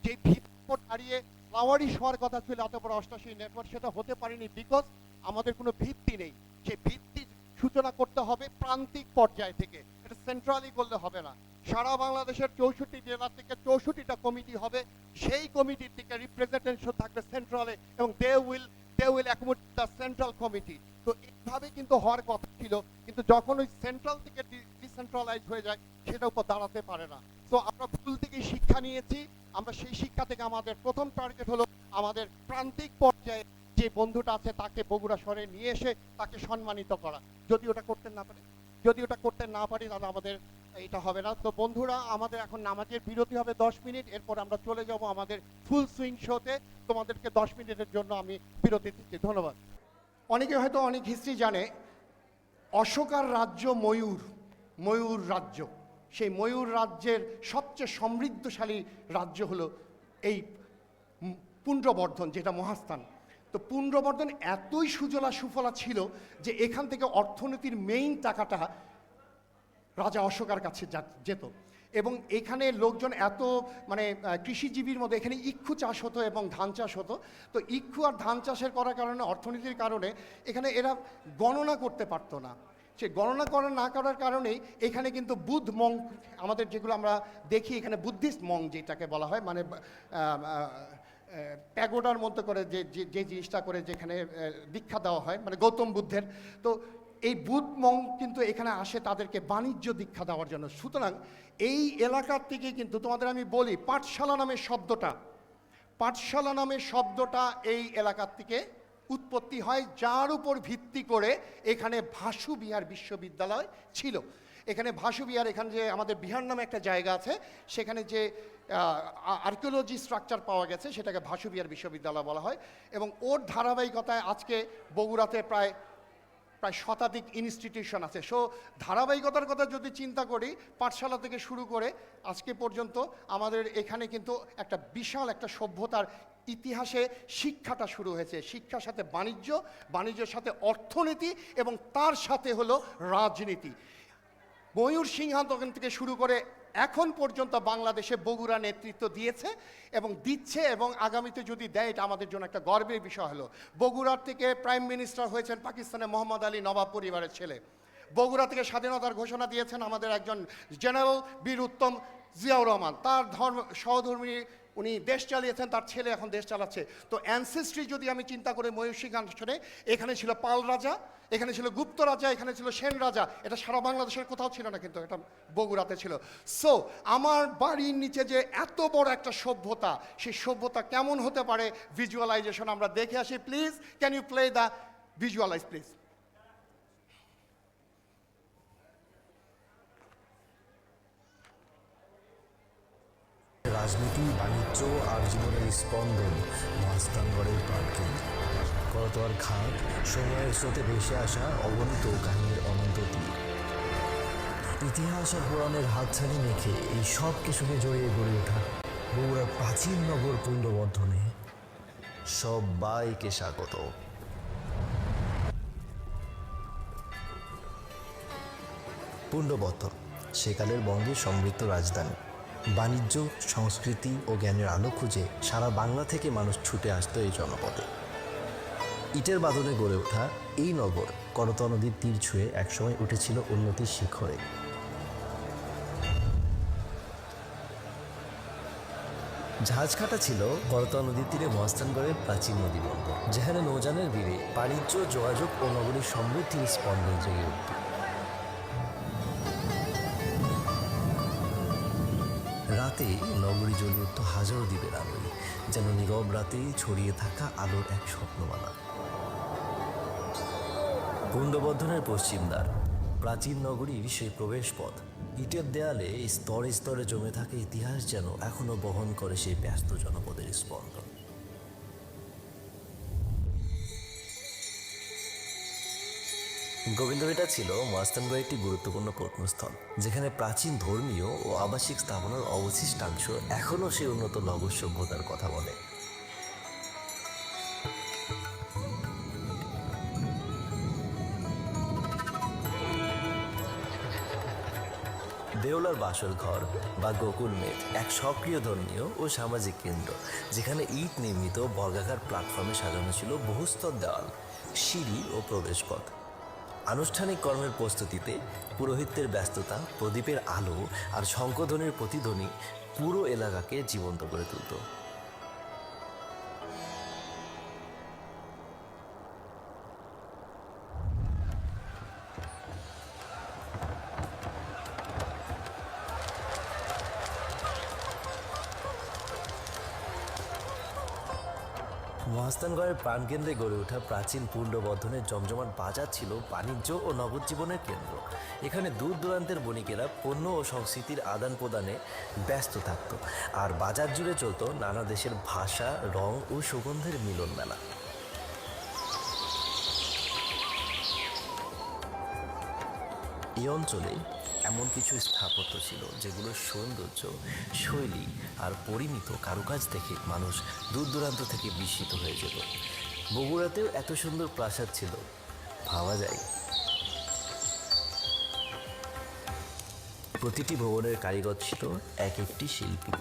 যে ভিত দাঁড়িয়ে ফ্লাওয়ারিশ হওয়ার কথা ছিল এত বড় অষ্টাশি নেটওয়ার্ক, সেটা হতে পারেনি বিকজ আমাদের কোনো ভিত্তি নেই। সেই ভিত্তির সূচনা করতে হবে প্রান্তিক পর্যায় থেকে, এটা সেন্ট্রালি করলে হবে না। সারা বাংলাদেশের 64 জেলা থেকে 64টা কমিটি হবে, সেই কমিটির থেকে রিপ্রেজেন্টেশন থাকবে সেন্ট্রালে, এবং they will accommodate the central committee. তো এইভাবে কিন্তু হওয়ার কথা ছিল, কিন্তু যখন ওই সেন্ট্রাল থেকে ডিসেন্ট্রালাইজ হয়ে যায় সেটার উপর দাঁড়াতে পারে না। তো আমরা ভুল থেকে শিক্ষা নিয়েছি, আমরা সেই শিক্ষা থেকে আমাদের প্রথম টার্গেট হলো আমাদের প্রান্তিক পর্যায়ে যে বন্ধুটা আছে তাকে বগুড়া শহরে নিয়ে এসে তাকে সম্মানিত করা। যদি ওটা করতে না পারি তাহলে আমাদের এটা হবে না। তো বন্ধুরা, আমাদের এখন নামাজের বিরতি হবে 10 মিনিট, এরপর আমরা চলে যাব আমাদের ফুল সুইং শোতে। তোমাদেরকে 10 মিনিটের জন্য আমি বিরতি দিচ্ছি। ধন্যবাদ। অনেকে হয়তো অনেক হিস্ট্রি জানে, অশোকার রাজ্য ময়ূর রাজ্য, সেই ময়ূর রাজ্যের সবচেয়ে সমৃদ্ধশালী রাজ্য হলো এই পুণ্ড্রবর্ধন, যেটা মহাস্থান। তো পুণ্ড্রবর্ধন এতই সুজলা সুফলা ছিল যে এখান থেকে অর্থনীতির মেইন টাকাটা রাজা অশোকার কাছে যেত। এবং এখানে লোকজন এত মানে কৃষিজীবীর মধ্যে এখানে ইক্ষু চাষ হতো এবং ধান চাষ হতো। তো ইক্ষু আর ধান চাষের করার কারণে, অর্থনীতির কারণে এখানে এরা গণনা করতে পারতো না। সে গণনা না করার কারণেই এখানে কিন্তু বুদ্ধ মং, আমাদের যেগুলো আমরা দেখি এখানে বুদ্ধিস্ট মং যেটাকে বলা হয়, মানে প্যাগোডার মধ্যে করে যে জিনিসটা করে যেখানে দীক্ষা দেওয়া হয়, মানে গৌতম বুদ্ধের। তো এই বুদ্ধ মং কিন্তু এখানে আসে তাদেরকে বাণিজ্য দীক্ষা দেওয়ার জন্য। সুতরাং এই এলাকার থেকে কিন্তু তোমাদের আমি বলি, পাঠশালা নামের শব্দটা এই এলাকার থেকে উৎপত্তি হয়, যার উপর ভিত্তি করে এখানে ভাসু বিহার বিশ্ববিদ্যালয় ছিল। এখানে ভাসু বিহার, এখানে যে আমাদের বিহার নামে একটা জায়গা আছে, সেখানে যে আর্কিওলজি স্ট্রাকচার পাওয়া গেছে সেটাকে ভাসু বিহার বিশ্ববিদ্যালয় বলা হয়। এবং ওর ধারাবাহিকতায় আজকে বগুড়াতে প্রায় শতাধিক ইনস্টিটিউশন আছে। সো ধারাবাহিকতার কথা যদি চিন্তা করি, পাঠশালা থেকে শুরু করে আজকে পর্যন্ত আমাদের এখানে কিন্তু একটা বিশাল একটা সভ্যতার ইতিহাসে শিক্ষাটা শুরু হয়েছে। শিক্ষার সাথে বাণিজ্য, বাণিজ্যের সাথে অর্থনীতি, এবং তার সাথে হলো রাজনীতি। ময়ূর সিংহান্তন থেকে শুরু করে এখন পর্যন্ত বাংলাদেশে বগুড়া নেতৃত্ব দিয়েছে এবং দিচ্ছে, এবং আগামীতে যদি দেয় এটা আমাদের জন্য একটা গর্বের বিষয় হলো। বগুড়ার থেকে প্রাইম মিনিস্টার হয়েছেন পাকিস্তানের মোহাম্মদ আলী নবাব পরিবারের ছেলে। বগুড়া থেকে স্বাধীনতার ঘোষণা দিয়েছেন আমাদের একজন জেনারেল বীর উত্তম জিয়াউর রহমান। তার সহধর্মী উনি দেশ চালিয়েছেন, তার ছেলে এখন দেশ চালাচ্ছে। তো অ্যানসেস্ট্রি যদি আমি চিন্তা করি, ময়ূর সিংহাসনে এখানে ছিল পাল রাজা, এখানে ছিল গুপ্ত রাজা, এখানে ছিল সেন রাজা। এটা সারা বাংলাদেশের কোথাও ছিল না, কিন্তু এটা বগুড়াতে ছিল। সো আমার বাড়ির নিচে যে এত বড় একটা সভ্যতা, সেই সভ্যতা কেমন হতে পারে ভিজুয়ালাইজেশন আমরা দেখে আসি। Please can you play the visualise please. রাজনীতি, বাণিজ্য আর জীবনের স্পন্দন মহাস্থানগড়ের প্রাণকেন্দ্র। করতোয়ার ঘাট, সময়ের স্রোতে ভেসে আসা অগণিত কাহিনীর অনন্ত তীর। ইতিহাস আর পুরাণের হাতছানি মেখে এই সব কিছুকে জড়িয়ে গড়ে ওঠা বগুড়ার প্রাচীন নগর পুণ্ডবর্ধনে সবাইকে স্বাগত। পুণ্ডবর্ধন সেকালের বঙ্গের সমৃদ্ধ রাজধানী। বাণিজ্য, সংস্কৃতি ও জ্ঞানের আলো খুঁজে সারা বাংলা থেকে মানুষ ছুটে আসতো এই জনপদে। ইটের বাঁধনে গড়ে ওঠা এই নগর করতোয়া নদীর তীর ছুঁয়ে একসময় উঠেছিল উন্নতির শিখরে। জাহাজঘাটা ছিল করতোয়া নদীর তীরে মহাস্থানগড়ের প্রাচীন নদী বন্দর, যেখানে নৌযানের ভিড়ে বাণিজ্য, যোগাযোগ ও নগরীর সমৃদ্ধির স্পন্দন জেগে উঠত। রাতে নগরী জ্বলে উঠত হাজারো দ্বীপের আলোয়, যেন নীরব রাতে ছড়িয়ে থাকা আলোর এক স্বপ্নমালা। পুণ্ডবর্ধনের পশ্চিম দ্বার, প্রাচীন নগরীর সেই প্রবেশ পথ। ইটের দেয়ালে স্তরে স্তরে জমে থাকা ইতিহাস যেন এখনো বহন করে সেই ব্যস্ত জনপদের স্পন্দন। গোবিন্দভিটা ছিল মহাস্থানগড়ের একটি গুরুত্বপূর্ণ প্রত্নস্থল, যেখানে প্রাচীন ধর্মীয় ও আবাসিক স্থাপনার অবশিষ্টাংশ এখনও সেই উন্নত নগর সভ্যতার কথা বলে। দেউলার বাসর ঘর বা গোকুল মেট এক সক্রিয় ধর্মীয় ও সামাজিক কেন্দ্র, যেখানে ইট নির্মিত বর্গাকার প্ল্যাটফর্মে সাজানো ছিল বহুস্তর দেওয়াল, সিঁড়ি ও প্রবেশপথ। আনুষ্ঠানিক কর্মের প্রস্তুতিতে পুরোহিতদের ব্যস্ততা, প্রদীপের আলো আর শঙ্খধ্বনির প্রতিধ্বনি পুরো এলাকাকে জীবন্ত করে তুলত। মহাস্থানগড়ের প্রাণকেন্দ্রে গড়ে ওঠা প্রাচীন পুণ্ডবর্ধনের জমজমাট বাজার ছিল বাণিজ্য ও নগদ জীবনের কেন্দ্র। এখানে দূর দূরান্তের বণিকেরা পণ্য ও সংস্কৃতির আদান প্রদানে ব্যস্ত থাকত, আর বাজার জুড়ে চলত নানা দেশের ভাষা, রং ও সুগন্ধের মিলন মেলা। এই অঞ্চলে এমন কিছু স্থাপত্য ছিল যেগুলোর সৌন্দর্য, শৈলী আর পরিমিত কারুকাজ দেখে মানুষ দূর দূরান্ত থেকে বিস্মিত হয়ে যেত। বগুড়াতেও এত সুন্দর প্রাসাদ ছিল, ভাবা যায়। প্রতিটি ভবনের কারিগর ছিল এক একটি শিল্পী।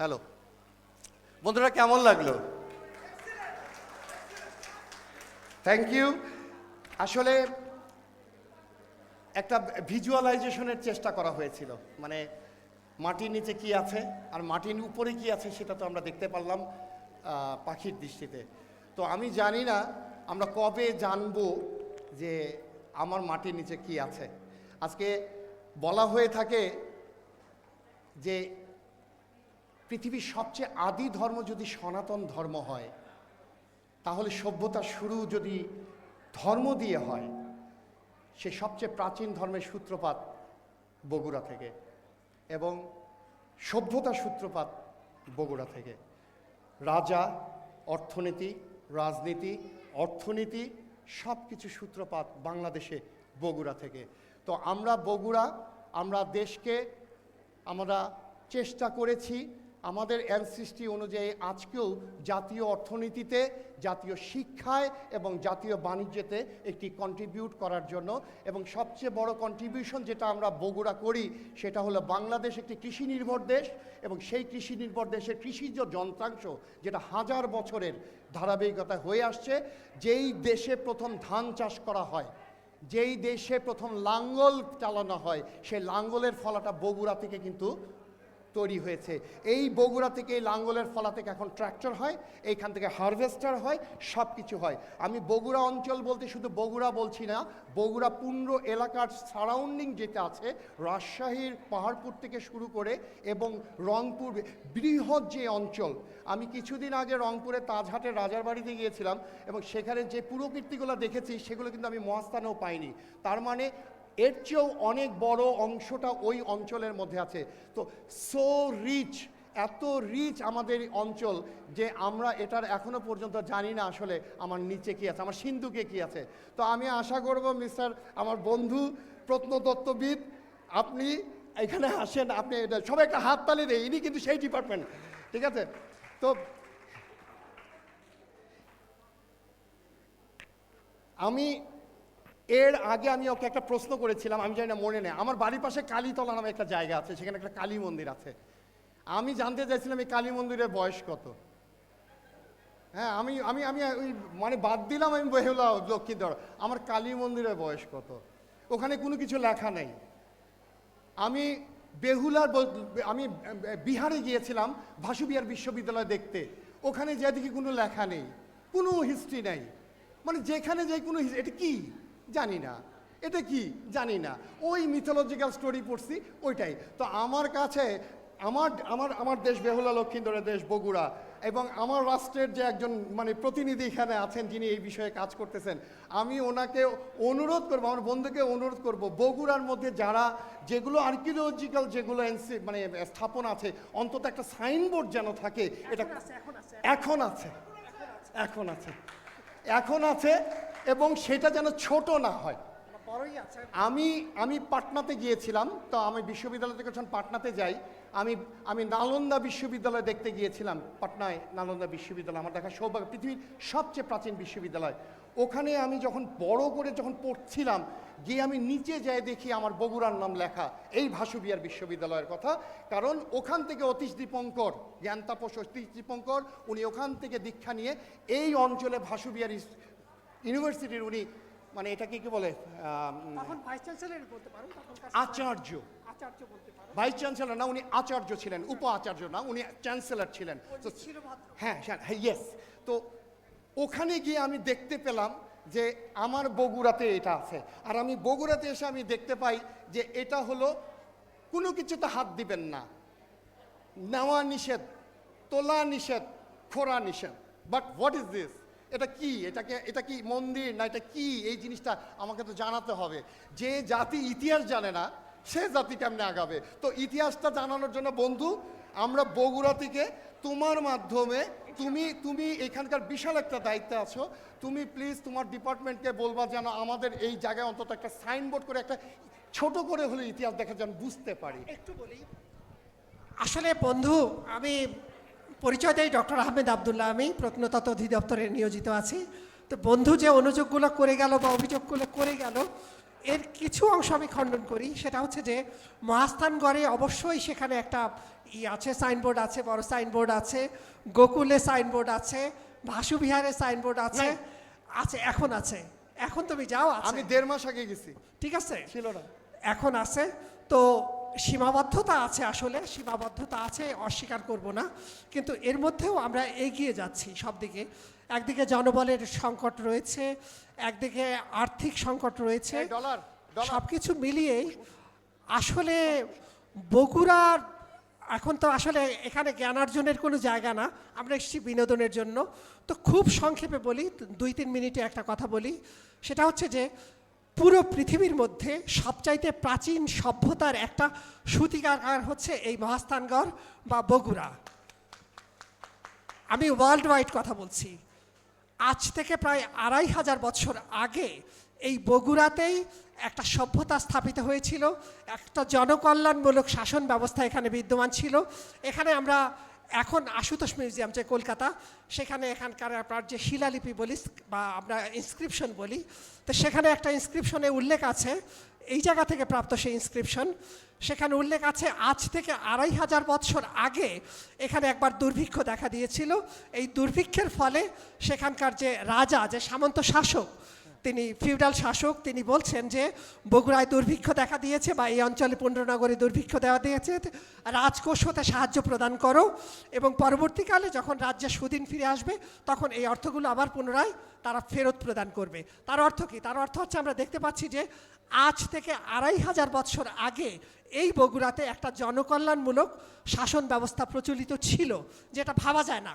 হ্যালো বন্ধুরা, কেমন লাগলো? Thank you. আসলে একটা ভিজুয়ালাইজেশনের চেষ্টা করা হয়েছিল, মানে মাটির নিচে কি আছে আর মাটির উপরে কি আছে সেটা তো আমরা দেখতে পারলাম পাখির দৃষ্টিতে। তো আমি জানি না আমরা কবে জানবো যে আমার মাটির নিচে কি আছে। আজকে বলা হয়ে থাকে যে পৃথিবীর সবচেয়ে আদি ধর্ম যদি সনাতন ধর্ম হয়, তাহলে সভ্যতার শুরু যদি ধর্ম দিয়ে হয়, সে সবচেয়ে প্রাচীন ধর্মের সূত্রপাত বগুড়া থেকে, এবং সভ্যতার সূত্রপাত বগুড়া থেকে। রাজা, অর্থনীতি, রাজনীতি, অর্থনীতি সব কিছু সূত্রপাত বাংলাদেশে বগুড়া থেকে। তো আমরা বগুড়া, আমরা দেশকে আমরা চেষ্টা করেছি আমাদের অ্যানসিস্ট্রি অনুযায়ী আজকেও জাতীয় অর্থনীতিতে, জাতীয় শিক্ষায় এবং জাতীয় বাণিজ্যতে একটি কন্ট্রিবিউট করার জন্য। এবং সবচেয়ে বড় কন্ট্রিবিউশন যেটা আমরা বগুড়া করি সেটা হলো বাংলাদেশ একটি কৃষি নির্ভর দেশ, এবং সেই কৃষি নির্ভর দেশের কৃষিজ যন্ত্রাংশ যেটা হাজার বছরের ধারাবাহিকতা হয়ে আসছে। যেই দেশে প্রথম ধান চাষ করা হয়, যেই দেশে প্রথম লাঙ্গল চালানো হয়, সেই লাঙ্গলের ফলাটা বগুড়া থেকে কিন্তু তৈরি হয়েছে। এই বগুড়া থেকে এই লাঙ্গলের ফলা থেকে এখন ট্র্যাক্টর হয়, এইখান থেকে হারভেস্টার হয়, সব কিছু হয়। আমি বগুড়া অঞ্চল বলতে শুধু বগুড়া বলছি না, বগুড়া পুন্ড এলাকার সারাউন্ডিং যেটা আছে, রাজশাহীর পাহাড়পুর থেকে শুরু করে এবং রংপুর বৃহৎ যে অঞ্চল। আমি কিছুদিন আগে রংপুরে তাজহাটের রাজার বাড়িতে গিয়েছিলাম এবং সেখানে যে পুরকীর্তিগুলো দেখেছি সেগুলো কিন্তু আমি মহাস্থানেও পাইনি। তার মানে এর চেয়েও অনেক বড় অংশটা ওই অঞ্চলের মধ্যে আছে। তো সো রিচ, এত রিচ আমাদের অঞ্চল যে আমরা এটার এখনো পর্যন্ত জানি না আসলে আমার নিচে কি আছে, আমার সিন্ধুকে কি আছে। তো আমি আশা করব মিস্টার আমার বন্ধু প্রত্নতত্ত্ববিদ, আপনি এখানে আসেন, আপনি সবাই একটা হাততালি দেয়, ইনি কিন্তু সেই ডিপার্টমেন্ট, ঠিক আছে? তো আমি এর আগে আমি ওকে একটা প্রশ্ন করেছিলাম, আমি জানি না মনে নেই। আমার বাড়ির পাশে কালীতলা নামে একটা জায়গা আছে, সেখানে একটা কালী মন্দির আছে। আমি জানতে চাইছিলাম এই কালী মন্দিরের বয়স কত। হ্যাঁ, আমি আমি আমি ওই মানে বাদ দিলাম আমি বেহুলা লক্ষ্মীধর, আমার কালী মন্দিরের বয়স কত? ওখানে কোনো কিছু লেখা নেই। আমি আমি বিহারে গিয়েছিলাম ভাসুবিহার বিশ্ববিদ্যালয় দেখতে, ওখানে যে দেখি কোনো লেখা নেই, কোনো হিস্ট্রি নেই। মানে যেখানে যাই কোনো এটা কি জানি না, এটা কি জানি না, ওই মিথোলজিক্যাল স্টোরি পড়ছি ওইটাই। তো আমার কাছে আমার আমার আমার দেশ বেহুলা লক্ষীন্দরের দেশ বগুড়া, এবং আমার রাষ্ট্রের যে একজন মানে প্রতিনিধি এখানে আছেন যিনি এই বিষয়ে কাজ করতেছেন, আমি ওনাকে অনুরোধ করবো, আমার বন্ধুকে অনুরোধ করব, বগুড়ার মধ্যে যারা যেগুলো আর্কিওলজিক্যাল যেগুলো মানে স্থাপন আছে, অন্তত একটা সাইনবোর্ড যেন থাকে। এটা এখন আছে, এখন আছে, এখন আছে, এবং সেটা যেন ছোট না হয়। আমি পাটনাতে গিয়েছিলাম, তো আমি বিশ্ববিদ্যালয় থেকে যখন পাটনাতে যাই, আমি নালন্দা বিশ্ববিদ্যালয় দেখতে গিয়েছিলাম। পাটনায় নালন্দা বিশ্ববিদ্যালয় আমার দেখা সৌভাগ্য, পৃথিবীর সবচেয়ে প্রাচীন বিশ্ববিদ্যালয়। ওখানে আমি যখন বড় করে যখন পড়ছিলাম, গিয়ে আমি নিচে যাই দেখি আমার বগুড়ার নাম লেখা, এই ভাসুবিহার বিশ্ববিদ্যালয়ের কথা। কারণ ওখান থেকে অতীশ দীপঙ্কর, জ্ঞানতাপস অতীশ দীপঙ্কর, উনি ওখান থেকে দীক্ষা নিয়ে এই অঞ্চলে ভাসুবিহার ইউনিভার্সিটির উনি মানে এটাকে কি বলে আচার্য, ভাইস চ্যান্সেলর না, উনি আচার্য ছিলেন, উপ আচার্য না, উনি চ্যান্সেলর ছিলেন। হ্যাঁ হ্যাঁ, ইয়েস। তো ওখানে গিয়ে আমি দেখতে পেলাম যে আমার বগুড়াতে এটা আছে। আর আমি বগুড়াতে এসে আমি দেখতে পাই যে এটা হলো কোনো কিছুতে হাত দিবেন না, নেওয়া নিষেধ, তোলা নিষেধ, খোরা নিষেধ। But what is this? এটা কি? এটা কি মন্দির না এটা কি? এই জিনিসটা আমাকে তো জানাতে হবে। যে জাতি ইতিহাস জানে না সে জাতি কেমনে আগাবে? তো ইতিহাসটা জানানোর জন্য বন্ধু, আমরা বগুড়া থেকে তোমার মাধ্যমে, তুমি এখানকার বিশাল একটা দায়িত্বে আছো, তুমি প্লিজ তোমার ডিপার্টমেন্টকে বলবা যেন আমাদের এই জায়গায় অন্তত একটা সাইনবোর্ড করে, একটা ছোট করে হলে ইতিহাস দেখা যেন বুঝতে পারি। একটু বলি, আসলে বন্ধু আমি পরিচয় দেই, ডক্টর আহমেদ আবদুল্লাহ, আমি প্রত্নতত্ত্ব অধিদপ্তরে নিয়োজিত আছি। তো বন্ধু যে অনুযোগগুলো করে গেল বা অভিযোগগুলো করে গেল, এর কিছু অংশ আমি খণ্ডন করি। সেটা হচ্ছে যে মহাস্থানগড়ে অবশ্যই সেখানে একটা আছে, সাইনবোর্ড আছে, বড় সাইনবোর্ড আছে, গোকুলে সাইনবোর্ড আছে, ভাসুবিহারে সাইনবোর্ড আছে, আছে, এখন আছে। এখন তুমি যাও, আমি 1.5 মাস আগে গেছি, ঠিক আছে, ছিল না, এখন আছে। তো সীমাবদ্ধতা আছে, আসলে সীমাবদ্ধতা আছে, অস্বীকার করব না, কিন্তু এর মধ্যেও আমরা এগিয়ে যাচ্ছি সব দিকে। একদিকে জনবলের সংকট রয়েছে, একদিকে আর্থিক সংকট রয়েছে, সব কিছু মিলিয়েই আসলে বগুড়ার এখন তো আসলে এখানে জ্ঞানার্জনের কোনো জায়গা না, আমরা এসেছি বিনোদনের জন্য। তো খুব সংক্ষেপে বলি, 2-3 মিনিটে একটা কথা বলি। সেটা হচ্ছে যে পুরো পৃথিবীর মধ্যে সবচাইতে প্রাচীন সভ্যতার একটা সূতিকাগার হচ্ছে এই মহাস্থানগড় বা বগুড়া। আমি ওয়ার্ল্ড ওয়াইড কথা বলছি, আজ থেকে প্রায় ২৫০০ বছর আগে এই বগুড়াতেই একটা সভ্যতা স্থাপিত হয়েছিল, একটা জনকল্যাণমূলক শাসন ব্যবস্থা এখানে বিদ্যমান ছিল। এখানে আমরা এখন আশুতোষ মিউজিয়াম যে কলকাতা, সেখানে এখানকার আপনার যে শিলালিপি বলি বা আমরা ইনস্ক্রিপশন বলি, তো সেখানে একটা ইনস্ক্রিপশনে উল্লেখ আছে, এই জায়গা থেকে প্রাপ্ত সেই ইনস্ক্রিপশন, সেখানে উল্লেখ আছে আজ থেকে ২৫০০ বছর আগে এখানে একবার দুর্ভিক্ষ দেখা দিয়েছিল। এই দুর্ভিক্ষের ফলে সেখানকার যে রাজা, যে সামন্ত শাসক, তিনি ফিউডাল শাসক, তিনি বলছেন যে বগুড়ায় দুর্ভিক্ষ দেখা দিয়েছে বা এই অঞ্চলে পুণ্ড্রনগরে দুর্ভিক্ষ দেওয়া দিয়েছে, রাজকোষ হতে সাহায্য প্রদান করো, এবং পরবর্তীকালে যখন রাজ্যে সুদিন ফিরে আসবে তখন এই অর্থগুলো আবার পুনরায় তারা ফেরত প্রদান করবে। তার অর্থ কি? তার অর্থ হচ্ছে আমরা দেখতে পাচ্ছি যে আজ থেকে ২৫০০ বছর আগে এই বগুড়াতে একটা জনকল্যাণমূলক শাসন ব্যবস্থা প্রচলিত ছিল, যেটা ভাবা যায় না।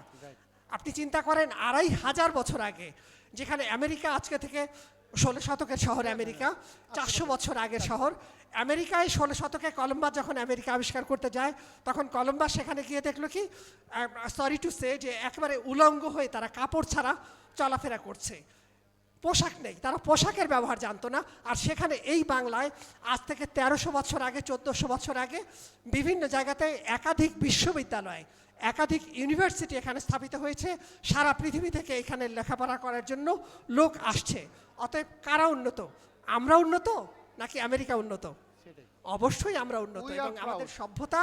আপনি চিন্তা করেন ২৫০০ বছর আগে, যেখানে আমেরিকা আজকে থেকে ১৬ শতকের শহর আমেরিকা, ৪০০ বছর আগের শহর। আমেরিকায় ১৬ শতকে কলম্বাস যখন আমেরিকা আবিষ্কার করতে যায়, তখন কলম্বাস সেখানে গিয়ে দেখলো কি, সরি টু সে, যে একেবারে উলঙ্গ হয়ে তারা কাপড় ছাড়া চলাফেরা করছে, পোশাক নেই, তারা পোশাকের ব্যবহার জানতো না। আর সেখানে এই বাংলায় আজ থেকে ১৩০০ বছর আগে, ১৪০০ বছর আগে বিভিন্ন জায়গাতে একাধিক বিশ্ববিদ্যালয়, একাধিক ইউনিভার্সিটি এখানে স্থাপিত হয়েছে। সারা পৃথিবী থেকে এখানে লেখাপড়া করার জন্য লোক আসছে। অতএব কারা উন্নত? আমরা উন্নত নাকি আমেরিকা উন্নত? অবশ্যই আমরা উন্নত, এবং আমাদের সভ্যতা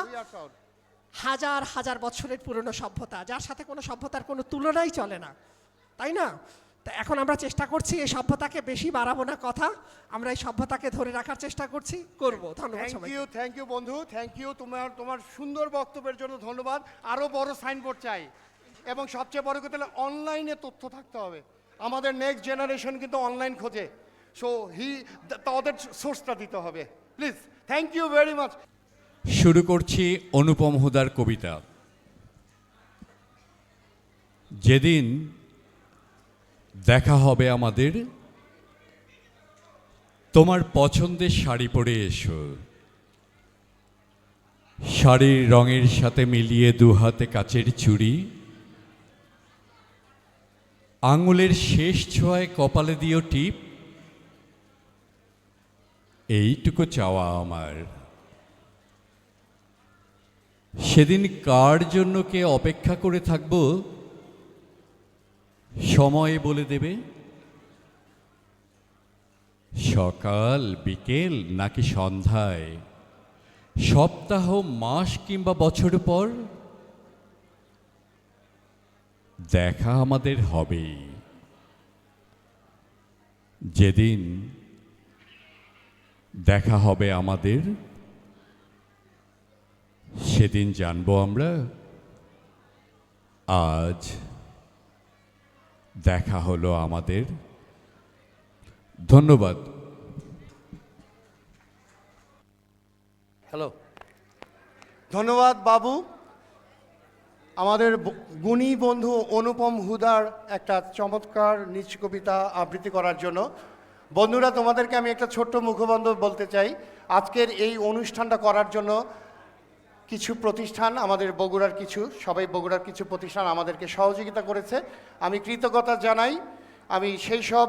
হাজার হাজার বছরের পুরনো সভ্যতা, যার সাথে কোনো সভ্যতার কোনো তুলনাই চলে না, তাই না? তা এখন আমরা চেষ্টা করছি এই সভ্যতাকে বেশি বাড়াবো না কথা, আমরা এই সভ্যতাকে ধরে রাখার চেষ্টা করব। ধন্যবাদ সবাইকে। থ্যাংক ইউ বন্ধু, থ্যাংক ইউ। তোমার সুন্দর বক্তব্যের জন্য ধন্যবাদ। আরো বড় সাইনবোর্ড চাই, এবং সবচেয়ে বড় কথা হলো অনলাইনে তথ্য থাকতে হবে। আমাদের নেক্সট জেনারেশন কিন্তু অনলাইন খোঁজে, সো তাদের সোর্সটা দিতে হবে। Please, thank you very much. শুরু করছি অনুপম হুদার কবিতা। যেদিন দেখা হবে আমাদের, তোমার পছন্দের শাড়ি পরে এসো, শাড়ির রঙের সাথে মিলিয়ে দুহাতে কাচের চুড়ি, আঙুলের শেষ ছোঁয়ায় কপালে দিও টিপ, এইটুকু চাওয়া আমার। সেদিন কার জন্য কে অপেক্ষা করে থাকব, সময় বলে দেবে। সকাল, বিকেল নাকি সন্ধ্যায়, সপ্তাহ, মাস কিংবা বছর পর, দেখা আমাদের হবেই। যেদিন দেখা হবে আমাদের, সেদিন জানবো আমরা আজ দেখা হলো আমাদের। ধন্যবাদ। হ্যালো, ধন্যবাদ বাবু। আমাদের গুণী বন্ধু অনুপম হুদার একটা চমৎকার নিজ কবিতা আবৃত্তি করার জন্য। বন্ধুরা, তোমাদেরকে আমি একটা ছোট্ট মুখবন্ধ বলতে চাই। আজকের এই অনুষ্ঠানটা করার জন্য কিছু প্রতিষ্ঠান, আমাদের বগুড়ার সবাই বগুড়ার কিছু প্রতিষ্ঠান আমাদেরকে সহযোগিতা করেছে। আমি কৃতজ্ঞতা জানাই আমি সেই সব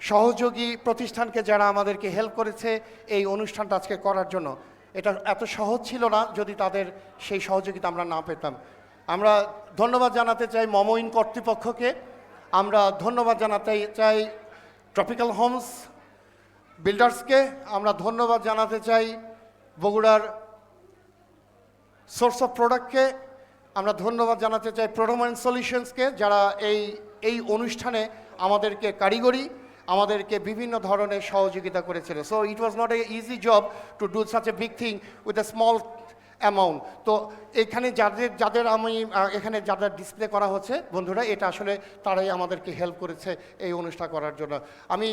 সহযোগী প্রতিষ্ঠানকে যারা আমাদেরকে হেল্প করেছে এই অনুষ্ঠানটা আজকে করার জন্য। এটা এত সহজ ছিল না যদি তাদের সেই সহযোগিতা আমরা না পেতাম। আমরা ধন্যবাদ জানাতে চাই মমইন কর্তৃপক্ষকে, আমরা ধন্যবাদ জানাতে চাই ট্রপিক্যাল হোমস বিল্ডার্সকে, আমরা ধন্যবাদ জানাতে চাই বগুড়ার সোর্স অফ প্রোডাক্টকে, আমরা ধন্যবাদ জানাতে চাই প্রোডোমেন্ট সলিউশনসকে, যারা এই অনুষ্ঠানে আমাদেরকে কারিগরি, আমাদেরকে বিভিন্ন ধরনের সহযোগিতা করেছিল। So it was not a easy job to do such a big thing with a small amount. তো এখানে যাদের আমি এখানে যাদের ডিসপ্লে করা হচ্ছে বন্ধুরা, এটা আসলে তারাই আমাদেরকে হেল্প করেছে এই অনুষ্ঠান করার জন্য। আমি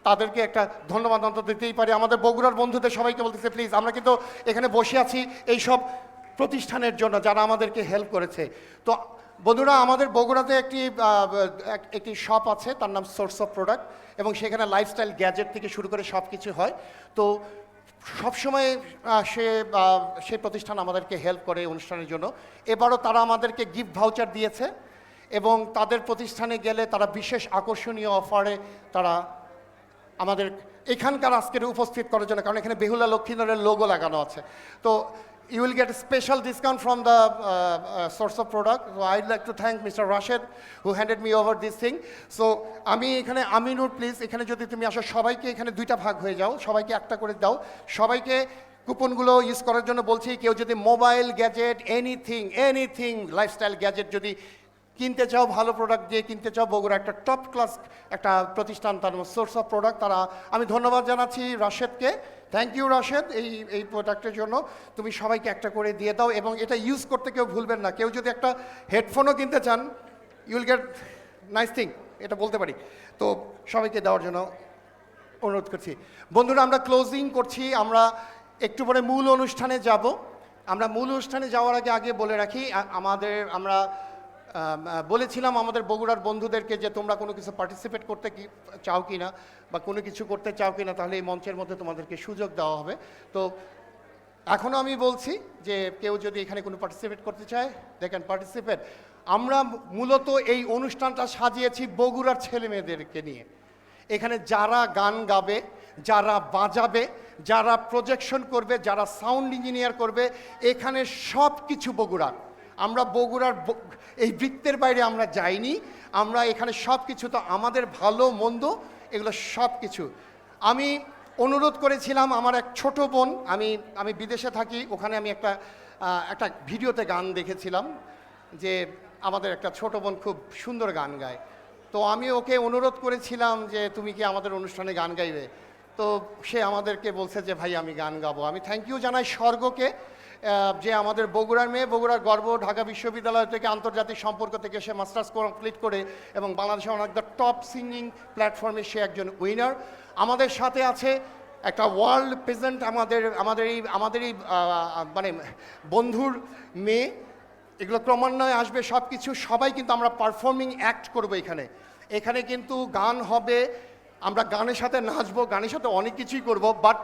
তাদেরকে একটা ধন্যবাদ অন্তত দিতেই পারি। আমাদের বগুড়ার বন্ধুদের সবাইকে বলতেছে, প্লিজ, আমরা কিন্তু এখানে বসে আছি এই সব প্রতিষ্ঠানের জন্য যারা আমাদেরকে হেল্প করেছে। তো বন্ধুরা, আমাদের বগুড়াতে একটি শপ আছে, তার নাম সোর্স অফ প্রোডাক্ট, এবং সেখানে লাইফস্টাইল গ্যাজেট থেকে শুরু করে সব কিছু হয়। তো সবসময় সেই প্রতিষ্ঠান আমাদেরকে হেল্প করে অনুষ্ঠানের জন্য। এবারও তারা আমাদেরকে গিফট ভাউচার দিয়েছে, এবং তাদের প্রতিষ্ঠানে গেলে তারা বিশেষ আকর্ষণীয় অফারে তারা আমাদের এখানকার আজকের উপস্থিত করার জন্য, কারণ এখানে বেহুলা লক্ষ্মীধরের লোগো লাগানো আছে, তো you will get a special discount from the source of product. So I'd like to thank Mr. Rashid who handed me over this thing. So আমি এখানে আমিনুর, প্লিজ এখানে যদি তুমি আসো, সবাইকে এখানে দুইটা ভাগ হয়ে যাও, সবাইকে একটা করে দাও, সবাইকে কুপনগুলো ইউজ করার জন্য বলছি। কেউ যদি mobile gadget anything lifestyle gadget যদি কিনতে চাও, ভালো প্রোডাক্ট দিয়ে কিনতে চাও, বগুড়া একটা টপ ক্লাস একটা প্রতিষ্ঠান, তার সোর্স অফ প্রোডাক্ট, তারা আমি ধন্যবাদ জানাচ্ছি রাশেদকে। থ্যাংক ইউ রাশেদ এই প্রোডাক্টের জন্য। তুমি সবাইকে একটা করে দিয়ে দাও এবং এটা ইউজ করতে কেউ ভুলবেন না। কেউ যদি একটা হেডফোনও কিনতে চান, ইউল গেট নাইস থিং, এটা বলতে পারি। তো সবাইকে দেওয়ার জন্য অনুরোধ করছি। বন্ধুরা, আমরা ক্লোজিং করছি, আমরা একটু পরে মূল অনুষ্ঠানে যাব। আমরা মূল অনুষ্ঠানে যাওয়ার আগে বলে রাখি, আমরা বলেছিলাম আমাদের বগুড়ার বন্ধুদেরকে যে তোমরা কোনো কিছু পার্টিসিপেট করতে চাও কি না, বা কোনো কিছু করতে চাও কি না, তাহলে এই মঞ্চের মধ্যে তোমাদেরকে সুযোগ দেওয়া হবে। তো এখনও আমি বলছি যে কেউ যদি এখানে কোনো পার্টিসিপেট করতে চায়, দে ক্যান পার্টিসিপেট। আমরা মূলত এই অনুষ্ঠানটা সাজিয়েছি বগুড়ার ছেলে মেয়েদেরকে নিয়ে। এখানে যারা গান গাবে, যারা বাজাবে, যারা প্রজেকশন করবে, যারা সাউন্ড ইঞ্জিনিয়ার করবে, এখানে সব কিছু বগুড়ার। আমরা বগুড়ার এই বৃত্তের বাইরে আমরা যাইনি, আমরা এখানে সব কিছু, তো আমাদের ভালো মন্দ এগুলো সব কিছু। আমি অনুরোধ করেছিলাম আমার এক ছোট বোন, আমি বিদেশে থাকি, ওখানে আমি একটা ভিডিওতে গান দেখেছিলাম যে আমাদের একটা ছোট বোন খুব সুন্দর গান গায়। তো আমি ওকে অনুরোধ করেছিলাম যে তুমি কি আমাদের অনুষ্ঠানে গান গাইবে। তো সে আমাদেরকে বলছে যে ভাই আমি গান গাবো। আমি থ্যাংক ইউ জানাই স্বর্গকে, যে আমাদের বগুড়ার মেয়ে, বগুড়ার গর্ব, ঢাকা বিশ্ববিদ্যালয় থেকে আন্তর্জাতিক সম্পর্ক থেকে সে মাস্টার্স কমপ্লিট করে এবং বাংলাদেশের অনেক টপ সিঙ্গিং প্ল্যাটফর্মে সে একজন উইনার। আমাদের সাথে আছে একটা ওয়ার্ল্ড প্রেজেন্ট, আমাদের এই মানে বন্ধুর মেয়ে। এগুলো ক্রমান্বয়ে আসবে সব কিছু, সবাই কিন্তু আমরা পারফর্মিং অ্যাক্ট করবো এখানে কিন্তু গান হবে, আমরা গানের সাথে নাচবো, গানের সাথে অনেক কিছুই করব, বাট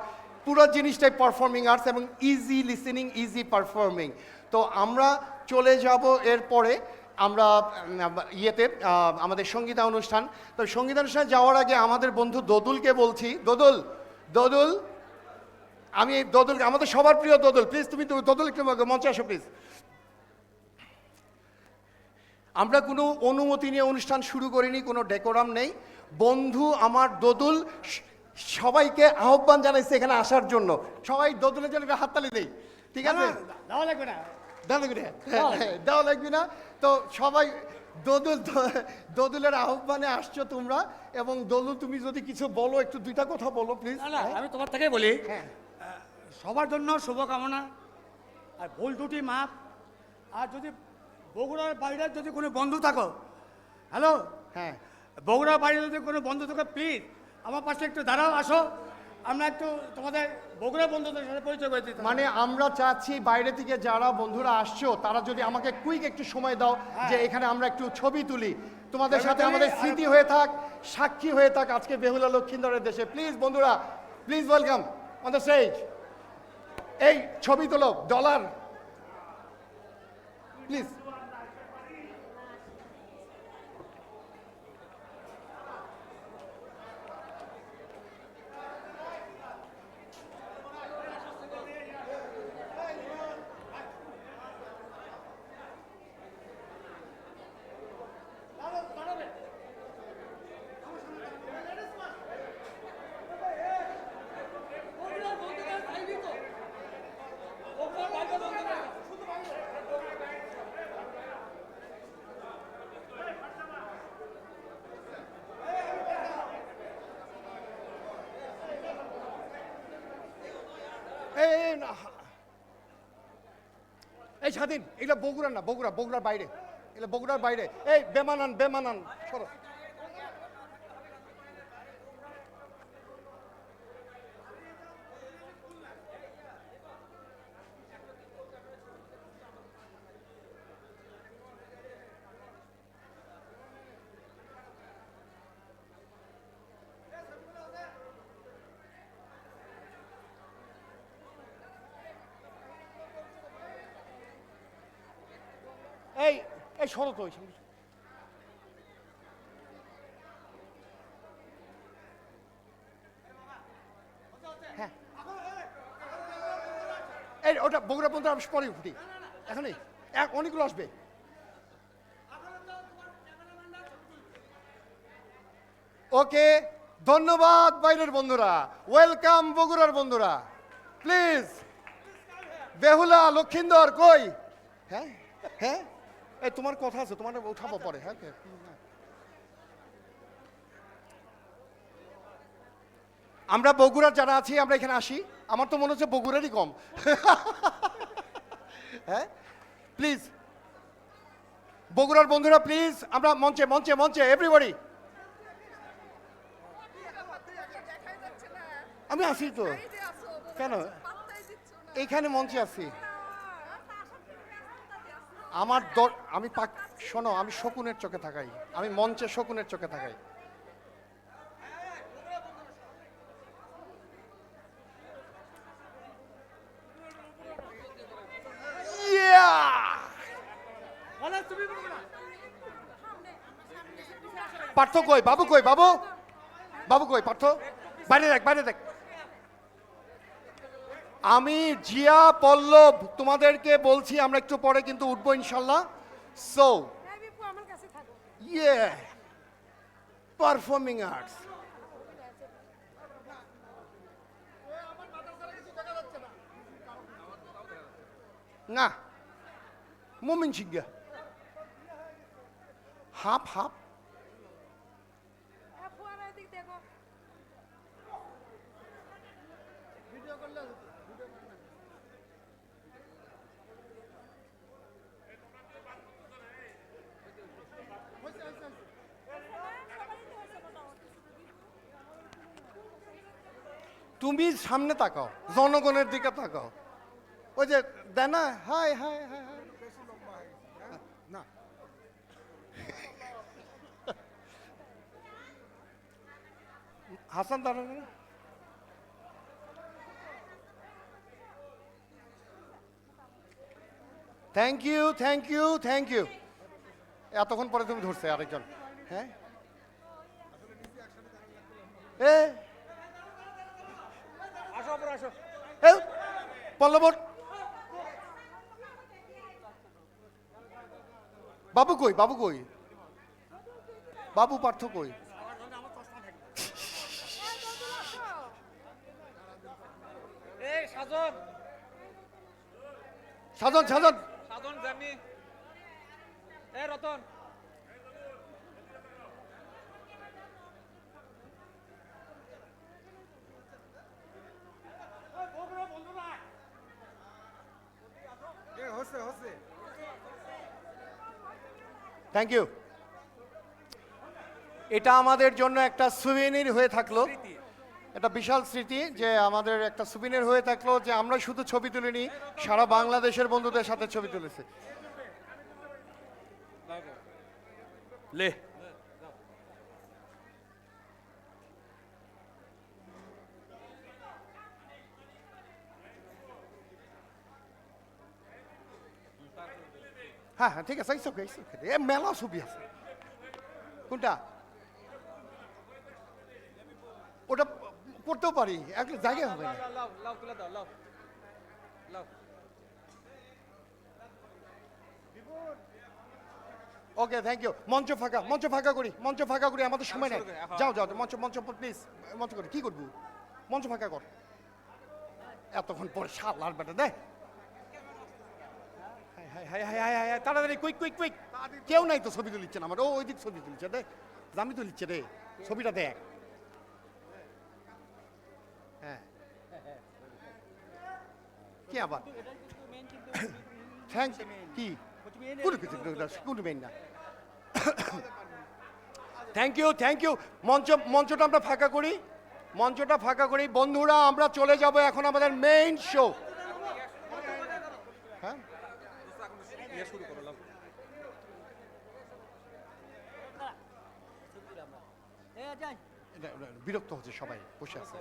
পুরো জিনিসটাই পারফর্মিং আর্টস এবং ইজি লিসেনিং, ইজি পারফর্মিং। তো আমরা চলে যাব এরপরে আমরা আমাদের সঙ্গীতা অনুষ্ঠান। তো সঙ্গীতা অনুষ্ঠানে যাওয়ার আগে আমাদের বন্ধু দোদুলকে বলছি, দোদুল আমাদের সবার প্রিয় দোদুল, প্লিজ তুমি দোদুল একটু মঞ্চে আসো প্লিজ। আমরা কোনো অনুমতি নিয়ে অনুষ্ঠান শুরু করিনি, কোনো ডেকোরাম নেই। বন্ধু আমার দোদুল সবাইকে আহ্বান জানাইছে এখানে আসার জন্য। সবাই দোদুলের জন্য একটা হাততালি দেই, ঠিক আছে? দেওয়া লাগবে না। তো সবাই দোদুলের আহ্বানে আসছো তোমরা, এবং দোদুল তুমি যদি কিছু বলো, একটু দুইটা কথা বলো প্লিজ। না আমি তোমার থেকে বলি, সবার জন্য শুভকামনা, আর ভুল ত্রুটি মাপ। আর যদি বগুড়ার বাইরে যদি কোনো বন্ধু থাকো, হ্যালো, হ্যাঁ, বগুড়ার বাইরে যদি কোনো বন্ধু থাকো, প্লিজ আমার পাশে একটু দাঁড়াও, আসো, আমরা একটু তোমাদের বগুড়া বন্ধুদের সাথে পরিচয় করে দিতে। মানে আমরা চাচ্ছি বাইরে থেকে যারা বন্ধুরা আসছো, তারা যদি আমাকে কুইক একটু সময় দাও, যে এখানে আমরা একটু ছবি তুলি তোমাদের সাথে, আমাদের স্মৃতি হয়ে থাক, সাক্ষী হয়ে থাক আজকে বেহুলা লক্ষ্মীধরের দেশে। প্লিজ বন্ধুরা, please welcome on the stage. এই ছবি তোলো, ডলার প্লিজ। এই স্বাধীন, এগুলো বগুড়ার না, বগুড়ার বাইরে, এগুলো বগুড়ার বাইরে। এই বেমানান সরো। এই সরো তো, ওটা বগুড়া বন্ধুরা আমি পরে উঠি এখনই অনেকগুলো আসবে। ওকে, ধন্যবাদ বাইরের বন্ধুরা, ওয়েলকাম বগুড়ার বন্ধুরা, প্লিজ। বেহুলা লক্ষিন্দর কই? হ্যাঁ হ্যাঁ, এই তোমার কথা আছে, তোমার উঠাবো পরে। হ্যাঁ, আমরা বগুড়ার যারা আছি আমরা এখানে আসি, আমার তো মনে হচ্ছে বগুড়ারই কম। হ্যাঁ, প্লিজ বগুড়ার বন্ধুরা প্লিজ, আমরা মঞ্চে মঞ্চে মঞ্চে এভরিবডি। আমি আসি তো, কেন এইখানে মঞ্চে আছি। আমার আমি শোনো, আমি শকুনের চোখে থাকাই, আমি মঞ্চে শকুনের চোখে থাকাই। পার্থ কই? বাবু কই? বাবু, বাবু কই? পার্থ বাইরে দেখ, বাইরে দেখ। আমি জিয়া পল্লব তোমাদেরকে বলছি আমরা একটু পরে কিন্তু উঠবো ইনশাল্লাহ। সো ইয়ে পারফর্মিং আর্টস। না মুমিন সিংহা হাফ হাফ। তুমি সামনে তাকাও, জনগণের দিকে তাকাও। ওই যে দেয় না, হাই হাই হাই হাই। না হাসান দাঁড়ান না। Thank you thank you thank you. এতক্ষণ পরে তুমি ধরছে আরেকজন। হ্যাঁ এ পল্লব, বাবু কই? বাবু কই? বাবু পার্থ কই? সাধন সাধন সাধন জানি এ রতন থ্যাংক ইউ। এটা আমাদের জন্য একটা সুভিনির হয়ে থাকলো, একটা বিশাল স্মৃতি যে আমাদের একটা সুভিনির হয়ে থাকলো যে আমরা শুধু ছবি তুলিনি, সারা বাংলাদেশের বন্ধুদের সাথে ছবি তুলেছে। লে হ্যাঁ হ্যাঁ ঠিক আছে, এ মেলা ছবি আছে। কোনটা? ওটা করতেও পারি, এক জায়গায় হবে না। লাভ লাভ তুলে দাও লাভ লাভ ওকে থ্যাংক ইউ। মঞ্চ ফাঁকা, মঞ্চ ফাঁকা করি, মঞ্চ ফাঁকা করি, আমাদের সময় নেই। যাও যাও মঞ্চ মঞ্চ প্লিজ, মঞ্চ করি। কি করবো? মঞ্চ ফাঁকা কর। এতক্ষণ পরে শালার বেটা দে। তাড়াতাড়ি কুইক কুইক কুইক। কেউ নাই তো ছবি তুলিচ্ছে না আমার। ও ওই দিক ছবি তুলছে দে, আমি তুলিচ্ছে রে, ছবিটা দেখ। হ্যাঁ কি আবার থ্যাংক কি কোনো কিছু কোনো মেন না। Thank you thank you. মঞ্চটা আমরা ফাঁকা করি, মঞ্চটা ফাঁকা করি। বন্ধুরা আমরা চলে যাব এখন আমাদের মেইন শো। হ্যাঁ শুরু করো লাভ বিরক্ত হচ্ছে সবাই, বসে আছে।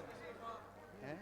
হ্যাঁ